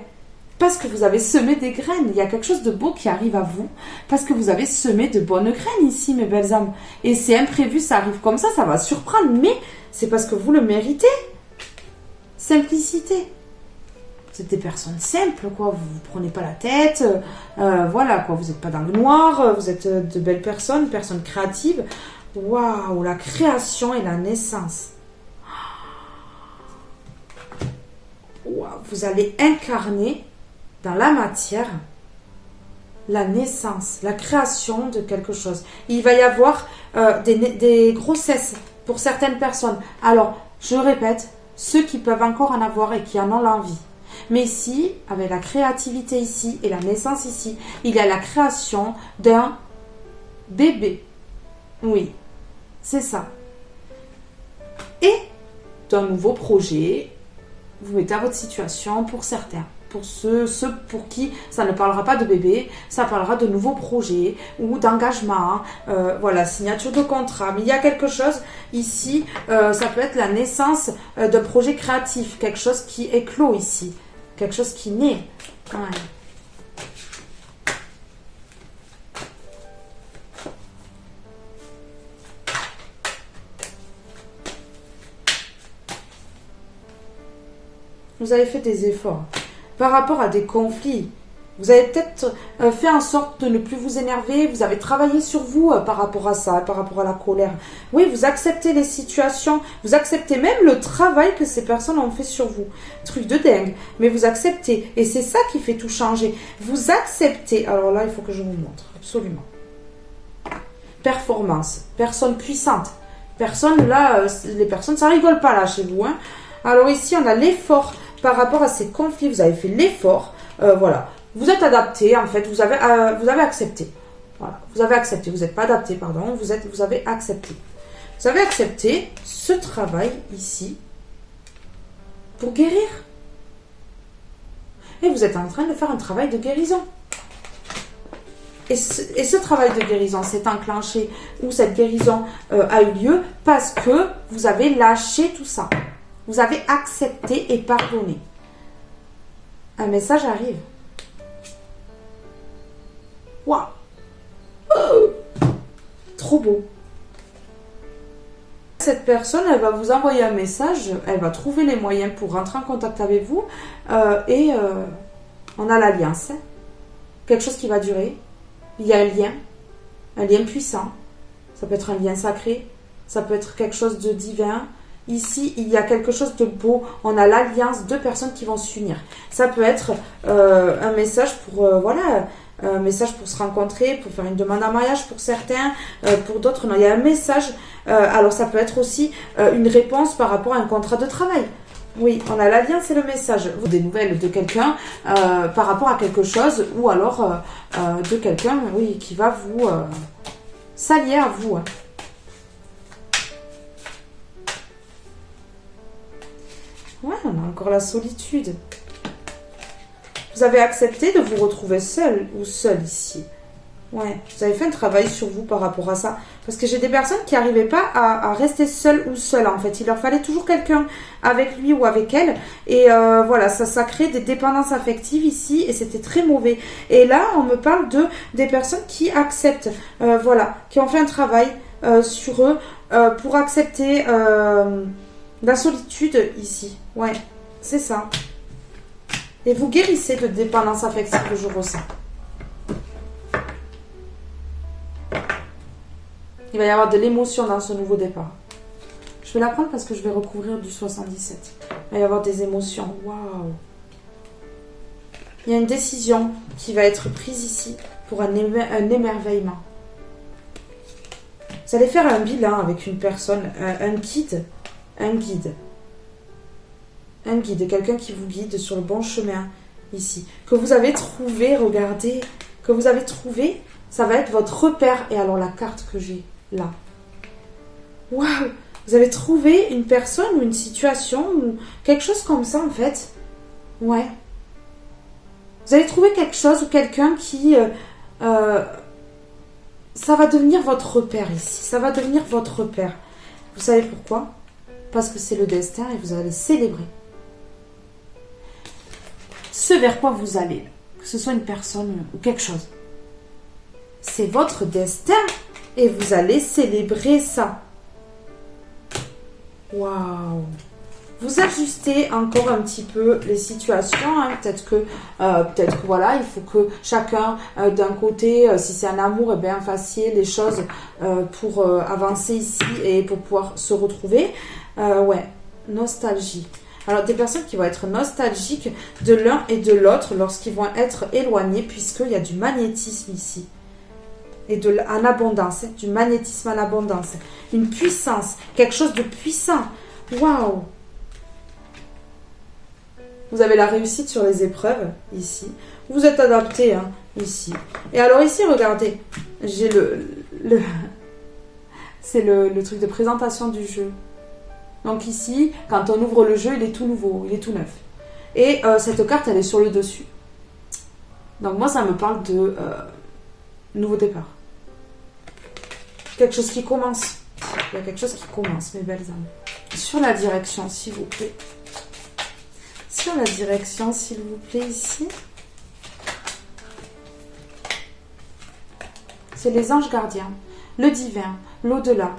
Parce que vous avez semé des graines. Il y a quelque chose de beau qui arrive à vous. Parce que vous avez semé de bonnes graines ici, mes belles âmes. Et c'est imprévu, ça arrive comme ça va surprendre. Mais c'est parce que vous le méritez. Simplicité. Vous êtes des personnes simples, quoi. Vous ne vous prenez pas la tête. Voilà, quoi. Vous n'êtes pas dans le noir. Vous êtes de belles personnes créatives. Waouh, la création et la naissance. Waouh, vous allez incarner dans la matière, la naissance, la création de quelque chose. Il va y avoir des grossesses pour certaines personnes. Alors, je répète, ceux qui peuvent encore en avoir et qui en ont l'envie. Mais ici, avec la créativité ici et la naissance ici, il y a la création d'un bébé. Oui, c'est ça. Et d'un nouveau projet, vous mettez à votre situation pour certains. Pour ceux pour qui ça ne parlera pas de bébé, ça parlera de nouveaux projets ou d'engagement, voilà, signature de contrat. Mais il y a quelque chose ici, ça peut être la naissance d'un projet créatif, quelque chose qui éclot ici, quelque chose qui naît. Ouais. Vous avez fait des efforts. Par rapport à des conflits, vous avez peut-être fait en sorte de ne plus vous énerver, vous avez travaillé sur vous par rapport à ça, par rapport à la colère. Oui, vous acceptez les situations, vous acceptez même le travail que ces personnes ont fait sur vous. Truc de dingue, mais vous acceptez. Et c'est ça qui fait tout changer. Vous acceptez. Alors là, il faut que je vous montre, absolument. Performance, personne puissante. Personne, là, les personnes, ça rigole pas là chez vous. Hein. Alors ici, on a l'effort. Par rapport à ces conflits, vous avez fait l'effort, voilà. Vous êtes adapté, en fait, vous avez accepté. Voilà, vous avez accepté, vous n'êtes pas adapté, pardon, vous avez accepté. Vous avez accepté ce travail ici pour guérir. Et vous êtes en train de faire un travail de guérison. Et ce travail de guérison s'est enclenché, ou cette guérison a eu lieu parce que vous avez lâché tout ça. Vous avez accepté et pardonné. Un message arrive. Waouh! Oh, trop beau. Cette personne, elle va vous envoyer un message, elle va trouver les moyens pour rentrer en contact avec vous et on a l'alliance. Quelque chose qui va durer. Il y a un lien puissant. Ça peut être un lien sacré, ça peut être quelque chose de divin. Ici, il y a quelque chose de beau. On a l'alliance, deux personnes qui vont s'unir. Ça peut être un message pour, voilà, message pour se rencontrer, pour faire une demande en mariage pour certains, pour d'autres, non, il y a un message. Alors, ça peut être aussi une réponse par rapport à un contrat de travail. Oui, on a l'alliance et le message. Des nouvelles de quelqu'un par rapport à quelque chose ou alors de quelqu'un, oui, qui va vous s'allier à vous. Hein. Ouais, on a encore la solitude. Vous avez accepté de vous retrouver seul ou seul ici. Ouais, vous avez fait un travail sur vous par rapport à ça. Parce que j'ai des personnes qui n'arrivaient pas à rester seules ou seules en fait. Il leur fallait toujours quelqu'un avec lui ou avec elle. Et voilà, ça crée des dépendances affectives ici et c'était très mauvais. Et là, on me parle des personnes qui acceptent, voilà, qui ont fait un travail sur eux pour accepter la solitude ici. Ouais, c'est ça. Et vous guérissez de dépendance affective que je ressens. Il va y avoir de l'émotion dans ce nouveau départ. Je vais la prendre parce que je vais recouvrir du 77. Il va y avoir des émotions. Waouh! Il y a une décision qui va être prise ici pour un émerveillement. Vous allez faire un bilan avec une personne, un guide. Un guide. Un guide, quelqu'un qui vous guide sur le bon chemin ici. Que vous avez trouvé, regardez, que vous avez trouvé, ça va être votre repère. Et alors la carte que j'ai là. Waouh! Vous avez trouvé une personne ou une situation ou quelque chose comme ça en fait. Ouais. Vous allez trouver quelque chose ou quelqu'un qui... ça va devenir votre repère ici. Ça va devenir votre repère. Vous savez pourquoi? Parce que c'est le destin et vous allez célébrer ce vers quoi vous allez, que ce soit une personne ou quelque chose. C'est votre destin et vous allez célébrer ça. Waouh! Vous ajustez encore un petit peu les situations. Hein. Peut-être que voilà, il faut que chacun d'un côté, si c'est un amour, eh bien fassiez les choses pour avancer ici et pour pouvoir se retrouver. Ouais, nostalgie. Alors, des personnes qui vont être nostalgiques de l'un et de l'autre lorsqu'ils vont être éloignés, puisqu'il y a du magnétisme ici. Et en abondance, du magnétisme en abondance. Une puissance, quelque chose de puissant. Waouh! Vous avez la réussite sur les épreuves, ici. Vous êtes adapté, hein, ici. Et alors ici, regardez, j'ai c'est le truc de présentation du jeu. Donc ici, quand on ouvre le jeu, il est tout nouveau, il est tout neuf. Et cette carte, elle est sur le dessus. Donc moi, ça me parle de nouveau départ. Quelque chose qui commence. Il y a quelque chose qui commence, mes belles âmes. Sur la direction, s'il vous plaît. Sur la direction, s'il vous plaît, ici. C'est les anges gardiens, le divin, l'au-delà,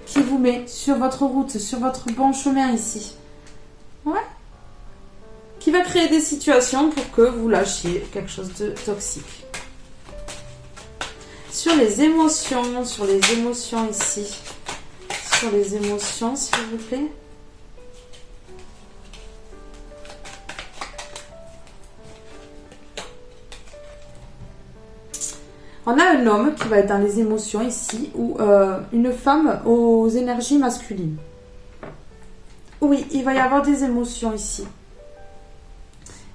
qui vous met sur votre route, sur votre bon chemin ici. Ouais. Qui va créer des situations pour que vous lâchiez quelque chose de toxique. Sur les émotions ici. Sur les émotions, s'il vous plaît. On a un homme qui va être dans les émotions ici, ou une femme aux énergies masculines. Oui, il va y avoir des émotions ici.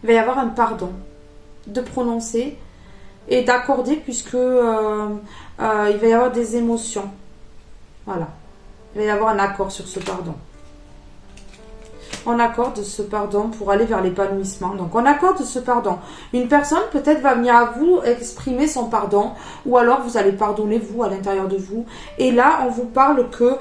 Il va y avoir un pardon de prononcer et d'accorder, puisque il va y avoir des émotions. Voilà. Il va y avoir un accord sur ce pardon. On accorde ce pardon pour aller vers l'épanouissement. Donc, on accorde ce pardon. Une personne, peut-être, va venir à vous exprimer son pardon. Ou alors, vous allez pardonner, vous, à l'intérieur de vous. Et là, on vous parle que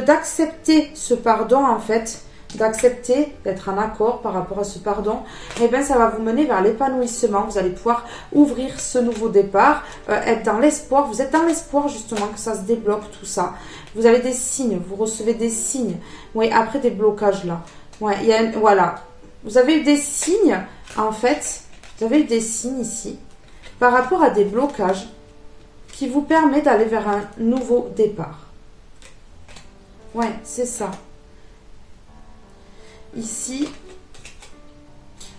d'accepter ce pardon, en fait, d'accepter, d'être en accord par rapport à ce pardon, eh bien, ça va vous mener vers l'épanouissement. Vous allez pouvoir ouvrir ce nouveau départ, être dans l'espoir. Vous êtes dans l'espoir, justement, que ça se débloque, tout ça. Vous avez des signes, vous recevez des signes. Oui, après des blocages, là. Ouais, voilà. Vous avez eu des signes, en fait. Vous avez eu des signes ici, par rapport à des blocages qui vous permettent d'aller vers un nouveau départ. Ouais, c'est ça. Ici,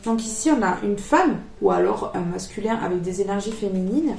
Donc ici, on a une femme ou alors un masculin avec des énergies féminines.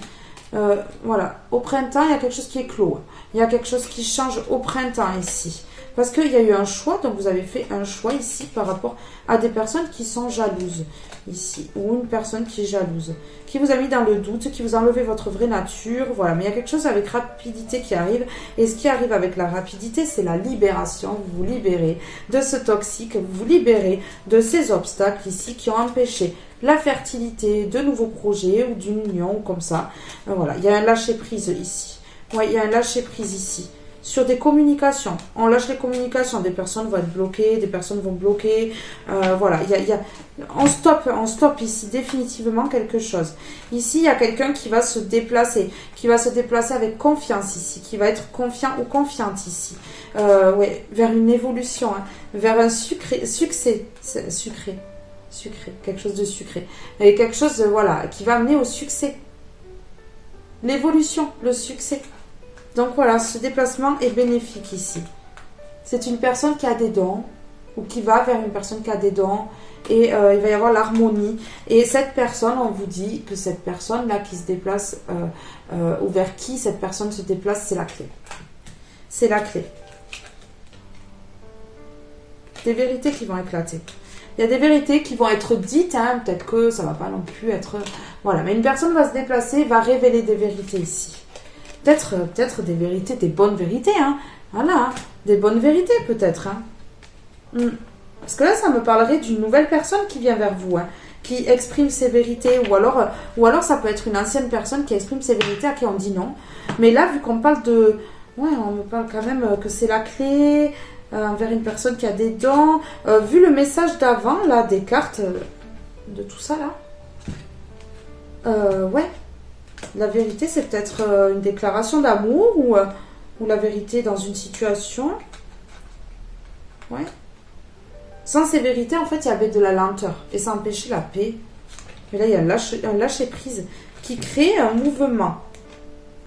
Voilà, au printemps, il y a quelque chose qui est clos. Il y a quelque chose qui change au printemps ici. Parce qu'il y a eu un choix, donc vous avez fait un choix ici par rapport à des personnes qui sont jalouses. Ici, ou une personne qui est jalouse, qui vous a mis dans le doute, qui vous a enlevé votre vraie nature, voilà. Mais il y a quelque chose avec rapidité qui arrive, et ce qui arrive avec la rapidité, c'est la libération. Vous vous libérez de ce toxique, vous vous libérez de ces obstacles ici qui ont empêché la fertilité, de nouveaux projets, ou d'une union, ou comme ça. Voilà, il y a un lâcher-prise ici. Ouais, il y a un lâcher-prise ici. Sur des communications, on lâche les communications, des personnes vont être bloquées, des personnes vont bloquer, voilà, on stoppe ici définitivement quelque chose. Ici, il y a quelqu'un qui va se déplacer avec confiance ici, qui va être confiant ou confiante ici, ouais, vers une évolution, hein, vers un succès, quelque chose de sucré, et quelque chose, voilà, qui va amener au succès, l'évolution, le succès. Donc voilà, ce déplacement est bénéfique ici. C'est une personne qui a des dons, ou qui va vers une personne qui a des dons, et il va y avoir l'harmonie. Et cette personne, on vous dit que cette personne-là qui se déplace, ou vers qui cette personne se déplace, c'est la clé. C'est la clé. Des vérités qui vont éclater. Il y a des vérités qui vont être dites, hein, peut-être que ça ne va pas non plus être... Voilà, mais une personne va se déplacer, va révéler des vérités ici. Peut-être des vérités, des bonnes vérités, hein. Voilà, hein. Des bonnes vérités peut-être, hein. Parce que là, ça me parlerait d'une nouvelle personne qui vient vers vous, hein, qui exprime ses vérités, ou alors ça peut être une ancienne personne qui exprime ses vérités à qui on dit non. Mais là, vu qu'on parle de... Ouais, on me parle quand même que c'est la clé vers une personne qui a des dons. Vu le message d'avant, là, des cartes, de tout ça, là, ouais. La vérité, c'est peut-être une déclaration d'amour ou la vérité dans une situation. Ouais. Sans ces vérités, en fait, il y avait de la lenteur et ça empêchait la paix. Mais là, il y a un lâcher-prise qui crée un mouvement.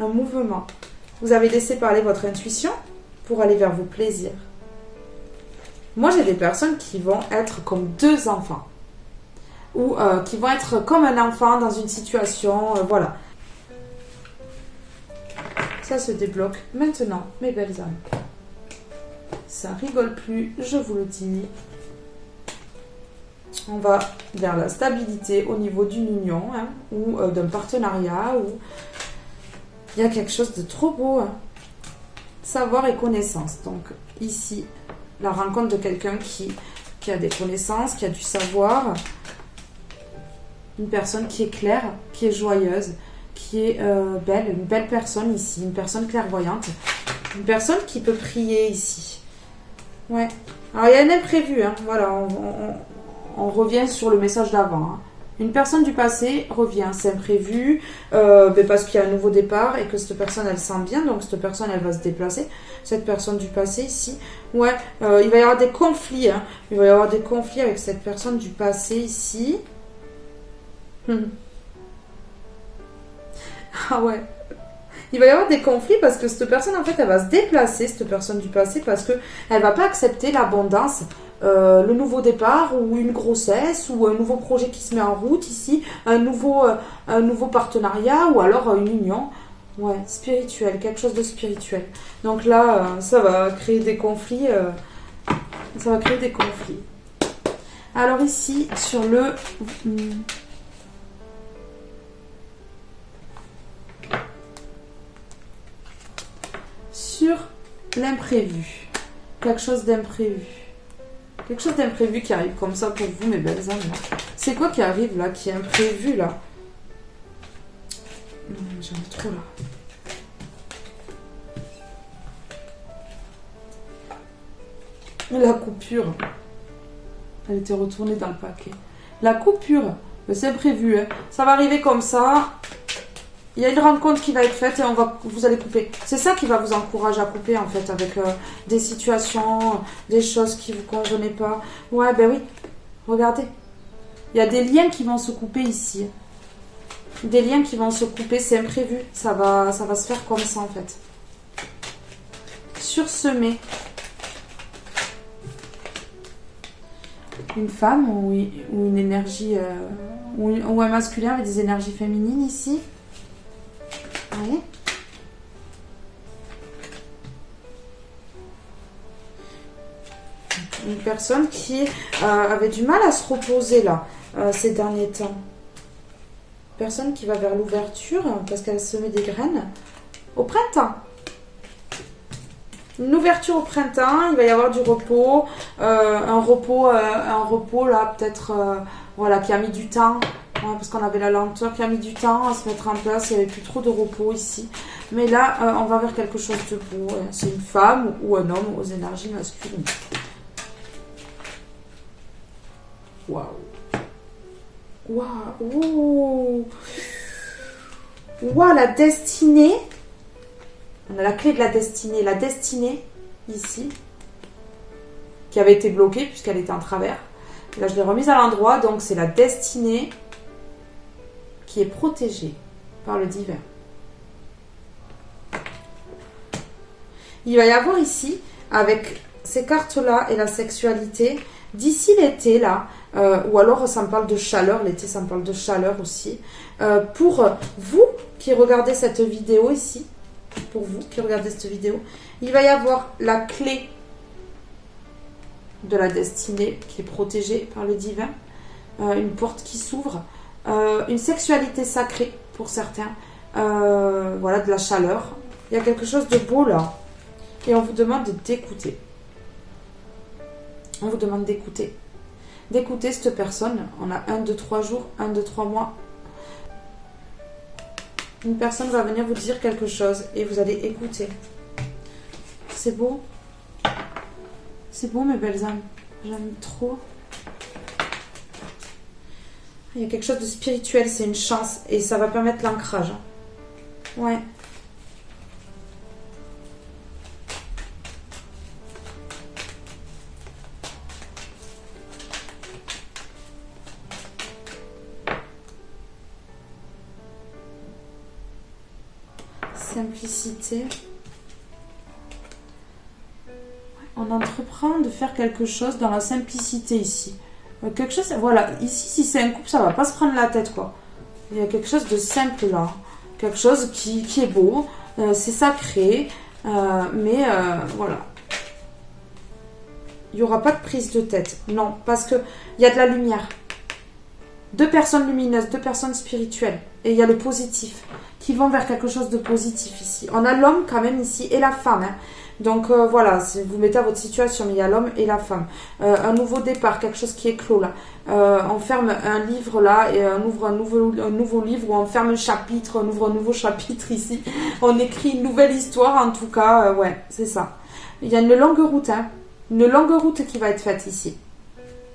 Un mouvement. Vous avez laissé parler votre intuition pour aller vers vos plaisirs. Moi, j'ai des personnes qui vont être comme deux enfants. Ou qui vont être comme un enfant dans une situation, voilà. Ça se débloque maintenant, mes belles âmes. Ça rigole plus, je vous le dis. On va vers la stabilité au niveau d'une union, hein, ou d'un partenariat, ou il y a quelque chose de trop beau. Hein. Savoir et connaissance. Donc ici, la rencontre de quelqu'un qui a des connaissances, qui a du savoir. Une personne qui est claire, qui est joyeuse, qui est belle, une belle personne ici, une personne clairvoyante, une personne qui peut prier ici. Ouais. Alors il y a un imprévu, hein. Voilà, on revient sur le message d'avant. Hein. Une personne du passé revient, c'est imprévu, parce qu'il y a un nouveau départ et que cette personne elle sent bien, donc cette personne elle va se déplacer. Cette personne du passé ici, ouais, il va y avoir des conflits, hein. Il va y avoir des conflits avec cette personne du passé ici. Ah ouais. Il va y avoir des conflits parce que cette personne, en fait, elle va se déplacer, cette personne du passé, parce qu'elle ne va pas accepter l'abondance, le nouveau départ ou une grossesse ou un nouveau projet qui se met en route ici, un nouveau partenariat ou alors une union. Ouais, spirituel, quelque chose de spirituel. Donc là, ça va créer des conflits. Ça va créer des conflits. Alors ici, sur le... sur l'imprévu. Quelque chose d'imprévu. Quelque chose d'imprévu qui arrive comme ça pour vous, mes belles âmes. C'est quoi qui arrive là, qui est imprévu là? J'en ai trop là. La coupure. Elle était retournée dans le paquet. La coupure, c'est imprévu. Hein. Ça va arriver comme ça. Il y a une rencontre qui va être faite et vous allez couper. C'est ça qui va vous encourager à couper en fait, avec des situations, des choses qui ne vous convenaient pas. Ouais, ben oui. Regardez. Il y a des liens qui vont se couper ici. Des liens qui vont se couper, c'est imprévu. Ça va se faire comme ça en fait. Sursemer. une femme ou une énergie, ou un masculin avec des énergies féminines ici. Oui. Une personne qui avait du mal à se reposer là, ces derniers temps. Personne qui va vers l'ouverture parce qu'elle a semé des graines au printemps. Une ouverture au printemps, il va y avoir du repos, un repos là peut-être voilà, qui a mis du temps, hein, parce qu'on avait la lenteur, qui a mis du temps à se mettre en place, il n'y avait plus trop de repos ici. Mais là, on va vers quelque chose de beau. C'est une femme ou un homme aux énergies masculines. Waouh! Waouh! Waouh, la destinée! On a la clé de la destinée, ici, qui avait été bloquée puisqu'elle était en travers. Là, je l'ai remise à l'endroit, donc c'est la destinée qui est protégée par le divin. Il va y avoir ici, avec ces cartes-là et la sexualité, d'ici l'été, là, ou alors ça me parle de chaleur, l'été ça me parle de chaleur aussi, pour vous qui regardez cette vidéo ici, il va y avoir la clé de la destinée qui est protégée par le divin, une porte qui s'ouvre, une sexualité sacrée pour certains, voilà, de la chaleur. Il y a quelque chose de beau là et on vous demande d'écouter. On vous demande d'écouter cette personne. On a 1, 2, 3 jours, 1, 2, 3 mois. Une personne va venir vous dire quelque chose et vous allez écouter. C'est beau. C'est beau, mes belles âmes. J'aime trop. Il y a quelque chose de spirituel, c'est une chance et ça va permettre l'ancrage. Ouais. Simplicité. On entreprend de faire quelque chose dans la simplicité ici. Quelque chose, voilà, ici si c'est un couple, ça va pas se prendre la tête quoi. Il y a quelque chose de simple là. Quelque chose qui est beau, c'est sacré, mais voilà. Il n'y aura pas de prise de tête. Non, parce qu'il y a de la lumière. 2 personnes lumineuses, 2 personnes spirituelles. Et il y a le positif qui vont vers quelque chose de positif ici. On a l'homme quand même ici et la femme. Hein. Donc voilà, vous mettez à votre situation, mais il y a l'homme et la femme. Un nouveau départ, quelque chose qui est clos là. On ferme un livre là et on ouvre un nouveau livre ou on ferme un chapitre, on ouvre un nouveau chapitre ici. On écrit une nouvelle histoire en tout cas. Ouais, c'est ça. Il y a une longue route, hein. Une longue route qui va être faite ici.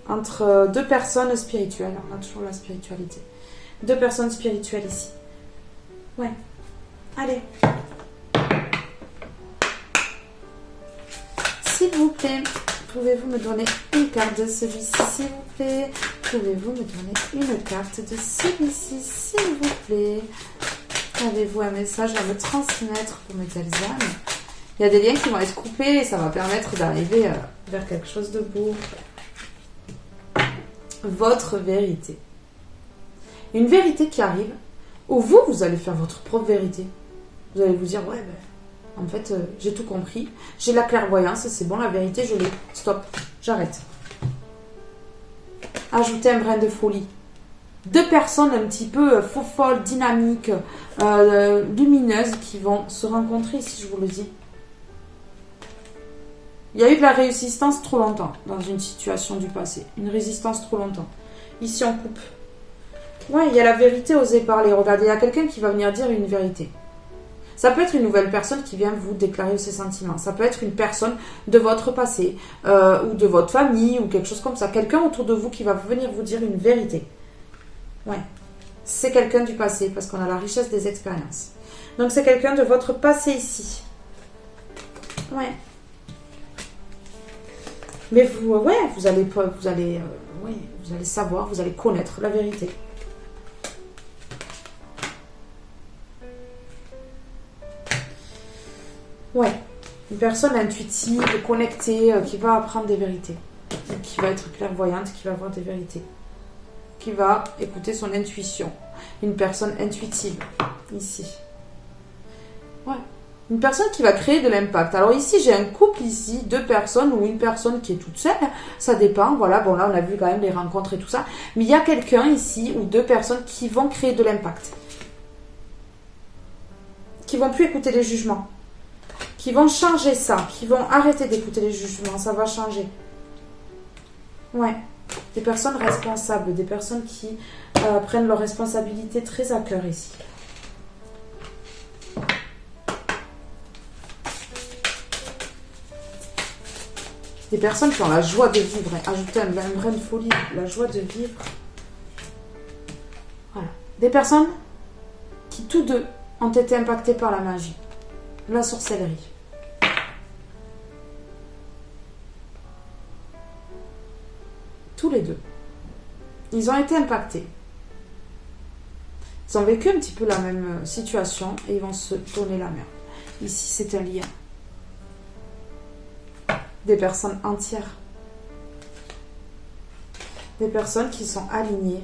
Entre 2 personnes spirituelles. On a toujours la spiritualité. 2 personnes spirituelles ici. Ouais. Allez. S'il vous plaît, pouvez-vous me donner une carte de celui-ci, s'il vous plaît? Pouvez-vous me donner une carte de celui-ci, s'il vous plaît? Avez-vous un message à me transmettre pour mes belles âmes? Il y a des liens qui vont être coupés et ça va permettre d'arriver vers quelque chose de beau. Votre vérité. Une vérité qui arrive, où vous allez faire votre propre vérité. Vous allez vous dire, ouais, ben, en fait, j'ai tout compris. J'ai la clairvoyance, c'est bon, la vérité, je l'ai. Stop, j'arrête. Ajoutez un brin de folie. 2 personnes un petit peu folles, dynamiques, lumineuses qui vont se rencontrer, si je vous le dis. Il y a eu de la résistance trop longtemps dans une situation du passé. Une résistance trop longtemps. Ici, on coupe. Ouais, il y a la vérité, oser parler. Regardez, il y a quelqu'un qui va venir dire une vérité. Ça peut être une nouvelle personne qui vient vous déclarer ses sentiments. Ça peut être une personne de votre passé ou de votre famille ou quelque chose comme ça. Quelqu'un autour de vous qui va venir vous dire une vérité. Ouais. C'est quelqu'un du passé parce qu'on a la richesse des expériences. Donc, c'est quelqu'un de votre passé ici. Ouais. Mais vous allez savoir, vous allez connaître la vérité. Ouais, une personne intuitive, connectée, qui va apprendre des vérités, qui qui va être clairvoyante, qui va avoir des vérités, qui va écouter son intuition. Une personne intuitive, ici. Ouais. Une personne qui va créer de l'impact. Alors ici, j'ai un couple ici, 2 personnes ou une personne qui est toute seule. Ça dépend, voilà. Bon, là, on a vu quand même les rencontres et tout ça. Mais il y a quelqu'un ici ou 2 personnes qui vont créer de l'impact. Qui vont plus écouter les jugements. Qui vont changer ça. Qui vont arrêter d'écouter les jugements. Ça va changer. Ouais. Des personnes responsables. Des personnes qui prennent leurs responsabilités très à cœur ici. Des personnes qui ont la joie de vivre. Ajouter un brin de folie. La joie de vivre. Voilà. Des personnes qui, tous deux, ont été impactées par la magie. La sorcellerie. Tous les deux. Ils ont été impactés. Ils ont vécu un petit peu la même situation et ils vont se donner la main. Ici, c'est un lien. Des personnes entières. Des personnes qui sont alignées.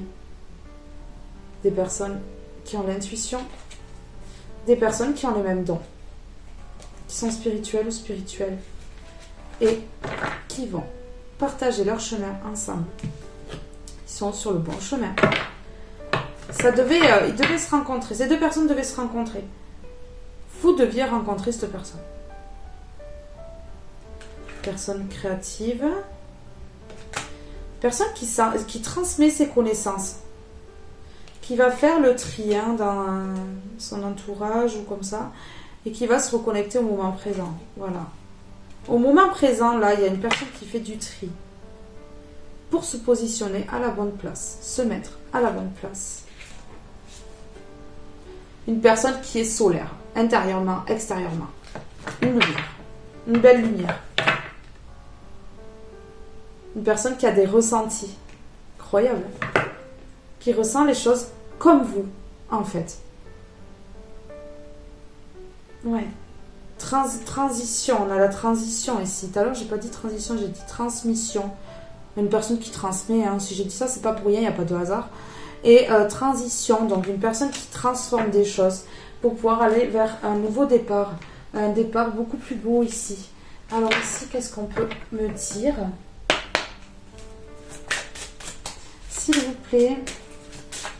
Des personnes qui ont l'intuition. Des personnes qui ont les mêmes dons. Qui sont spirituelles ou spirituelles. Et qui vont partager leur chemin ensemble. Ils sont sur le bon chemin. Ils devaient se rencontrer. Ces 2 personnes devaient se rencontrer. Vous deviez rencontrer cette personne. Personne créative. Personne qui transmet ses connaissances. Qui va faire le tri dans son entourage ou comme ça. Et qui va se reconnecter au moment présent. Voilà. Au moment présent, là, il y a une personne qui fait du tri. Pour se positionner à la bonne place. Se mettre à la bonne place. Une personne qui est solaire. Intérieurement, extérieurement. Une lumière. Une belle lumière. Une personne qui a des ressentis. Incroyable. Qui ressent les choses comme vous, en fait. Ouais. Transition. On a la transition ici. Tout à l'heure, j'ai pas dit transition, j'ai dit transmission. Une personne qui transmet. Si j'ai dit ça, c'est pas pour rien, il n'y a pas de hasard. Et transition. Donc, une personne qui transforme des choses pour pouvoir aller vers un nouveau départ. Un départ beaucoup plus beau ici. Alors ici, qu'est-ce qu'on peut me dire ? S'il vous plaît,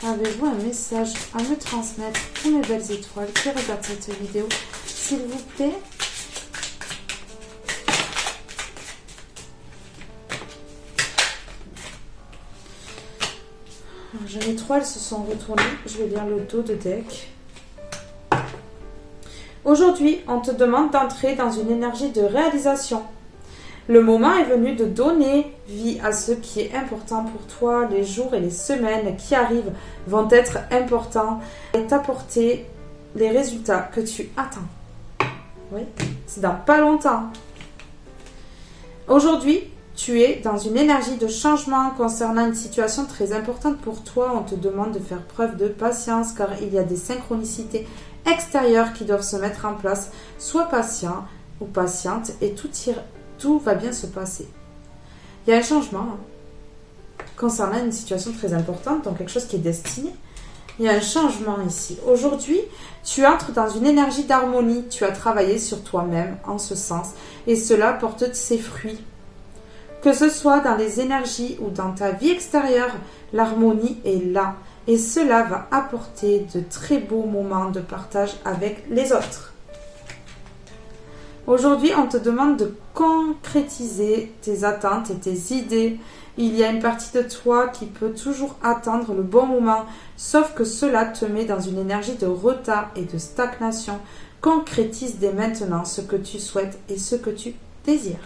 avez-vous un message à me transmettre pour mes belles étoiles qui regardent cette vidéo? S'il vous plaît. J'en ai 3, elles se sont retournées. Je vais lire le dos de deck. Aujourd'hui, on te demande d'entrer dans une énergie de réalisation. Le moment est venu de donner vie à ce qui est important pour toi. Les jours et les semaines qui arrivent vont être importants et t'apporter les résultats que tu attends. Oui, c'est dans pas longtemps. Aujourd'hui, tu es dans une énergie de changement concernant une situation très importante pour toi. On te demande de faire preuve de patience car il y a des synchronicités extérieures qui doivent se mettre en place. Sois patient ou patiente et tout va bien se passer. Il y a un changement concernant une situation très importante, donc quelque chose qui est destiné. Il y a un changement ici. Aujourd'hui, tu entres dans une énergie d'harmonie. Tu as travaillé sur toi-même en ce sens et cela porte ses fruits. Que ce soit dans les énergies ou dans ta vie extérieure, l'harmonie est là et cela va apporter de très beaux moments de partage avec les autres. Aujourd'hui, on te demande de concrétiser tes attentes et tes idées. Il y a une partie de toi qui peut toujours attendre le bon moment, sauf que cela te met dans une énergie de retard et de stagnation. Concrétise dès maintenant ce que tu souhaites et ce que tu désires.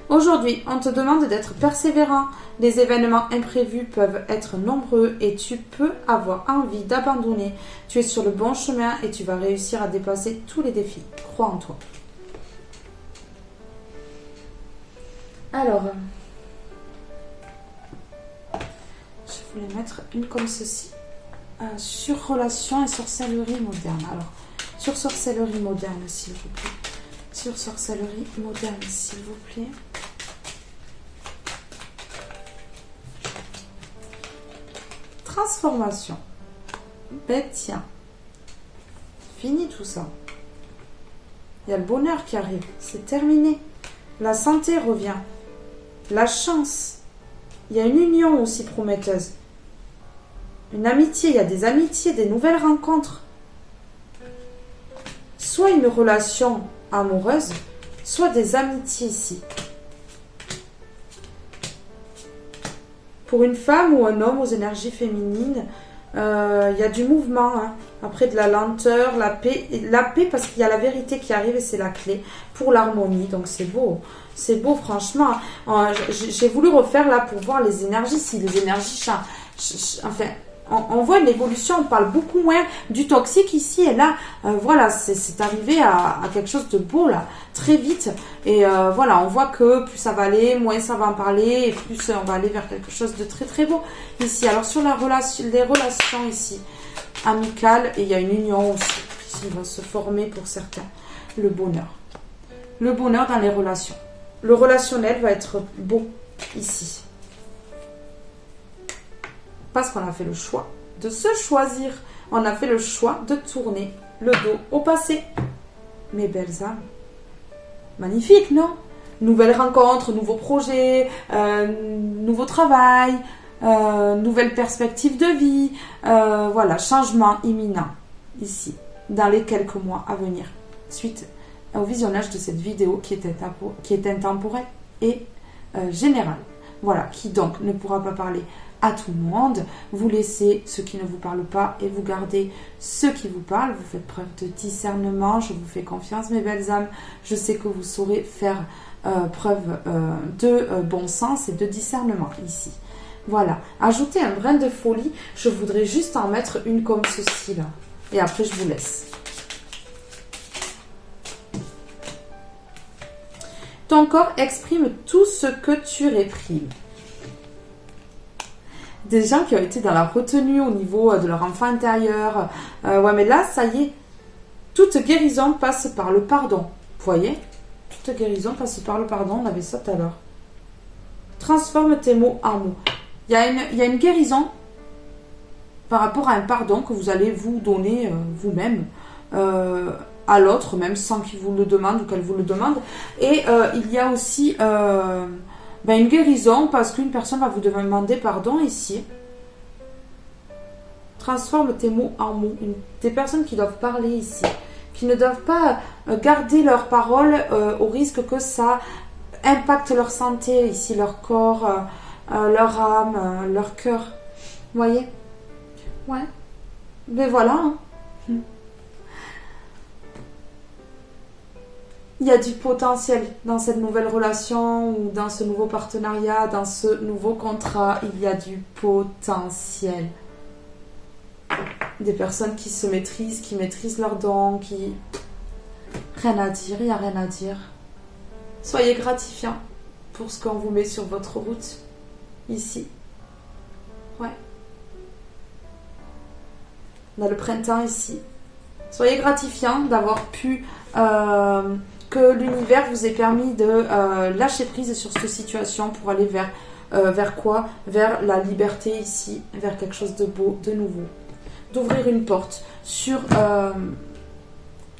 Aujourd'hui, on te demande d'être persévérant. Les événements imprévus peuvent être nombreux et tu peux avoir envie d'abandonner. Tu es sur le bon chemin et tu vas réussir à dépasser tous les défis. Crois en toi. Alors, je voulais mettre une comme ceci. sur relation et sorcellerie moderne. Alors, sur sorcellerie moderne, s'il vous plaît. Sur sorcellerie moderne, s'il vous plaît. Transformation. Ben tiens. Fini tout ça. Il y a le bonheur qui arrive. C'est terminé. La santé revient. La chance. Il y a une union aussi prometteuse. Une amitié. Il y a des amitiés, des nouvelles rencontres. Soit une relation amoureuse, soit des amitiés ici. Pour une femme ou un homme aux énergies féminines, il y a du mouvement, hein. Après de la lenteur, la paix parce qu'il y a la vérité qui arrive et c'est la clé pour l'harmonie, donc c'est beau franchement. J'ai voulu refaire là pour voir les énergies, si les énergies enfin, on voit une évolution, on parle beaucoup moins du toxique ici et là, voilà, c'est arrivé à quelque chose de beau là, très vite, et voilà, on voit que plus ça va aller, moins ça va en parler, et plus on va aller vers quelque chose de très très beau ici. Alors sur les relations ici, amicales, et il y a une union aussi, qui va se former pour certains, le bonheur dans les relations, le relationnel va être beau ici. Parce qu'on a fait le choix de se choisir. On a fait le choix de tourner le dos au passé. Mes belles âmes. Magnifique, non? Nouvelles rencontres, nouveaux projets, nouveau travail, nouvelles perspectives de vie. Voilà, changement imminent ici, dans les quelques mois à venir. Suite au visionnage de cette vidéo qui est intemporelle et générale. Voilà, qui donc ne pourra pas parler à tout le monde. Vous laissez ce qui ne vous parle pas et vous gardez ce qui vous parle. Vous faites preuve de discernement. Je vous fais confiance, mes belles âmes. Je sais que vous saurez faire preuve de bon sens et de discernement ici. Voilà. Ajoutez un brin de folie. Je voudrais juste en mettre une comme ceci là. Et après, je vous laisse. Ton corps exprime tout ce que tu réprimes. Des gens qui ont été dans la retenue au niveau de leur enfant intérieur. Ouais, mais là, ça y est. Toute guérison passe par le pardon. Vous voyez? Toute guérison passe par le pardon. On avait ça tout à l'heure. Transforme tes mots en mots. Il y a une guérison par rapport à un pardon que vous allez vous donner vous-même à l'autre, même sans qu'il vous le demande ou qu'elle vous le demande. Et il y a aussi... une guérison parce qu'une personne va vous demander pardon ici. Transforme tes mots en mots. Des personnes qui doivent parler ici, qui ne doivent pas garder leurs paroles au risque que ça impacte leur santé ici, leur corps, leur âme, leur cœur. Vous voyez? Ouais. Mais voilà. Hein. Il y a du potentiel dans cette nouvelle relation ou dans ce nouveau partenariat, dans ce nouveau contrat. Il y a du potentiel. Des personnes qui se maîtrisent, qui maîtrisent leurs dons, qui... Rien à dire, il n'y a rien à dire. Soyez gratifiants pour ce qu'on vous met sur votre route, ici. Ouais. On a le printemps ici. Soyez gratifiants d'avoir pu... que l'univers vous ait permis de lâcher prise sur cette situation pour aller vers quoi? Vers la liberté ici, vers quelque chose de beau, de nouveau. D'ouvrir une porte sur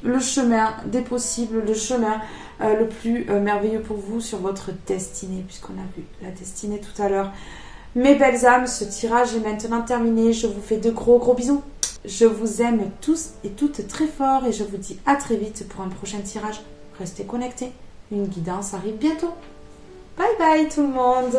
le chemin des possibles, le chemin le plus merveilleux pour vous sur votre destinée, puisqu'on a vu la destinée tout à l'heure. Mes belles âmes, ce tirage est maintenant terminé. Je vous fais de gros bisous. Je vous aime tous et toutes très fort et je vous dis à très vite pour un prochain tirage. Restez connectés, une guidance arrive bientôt. Bye bye tout le monde.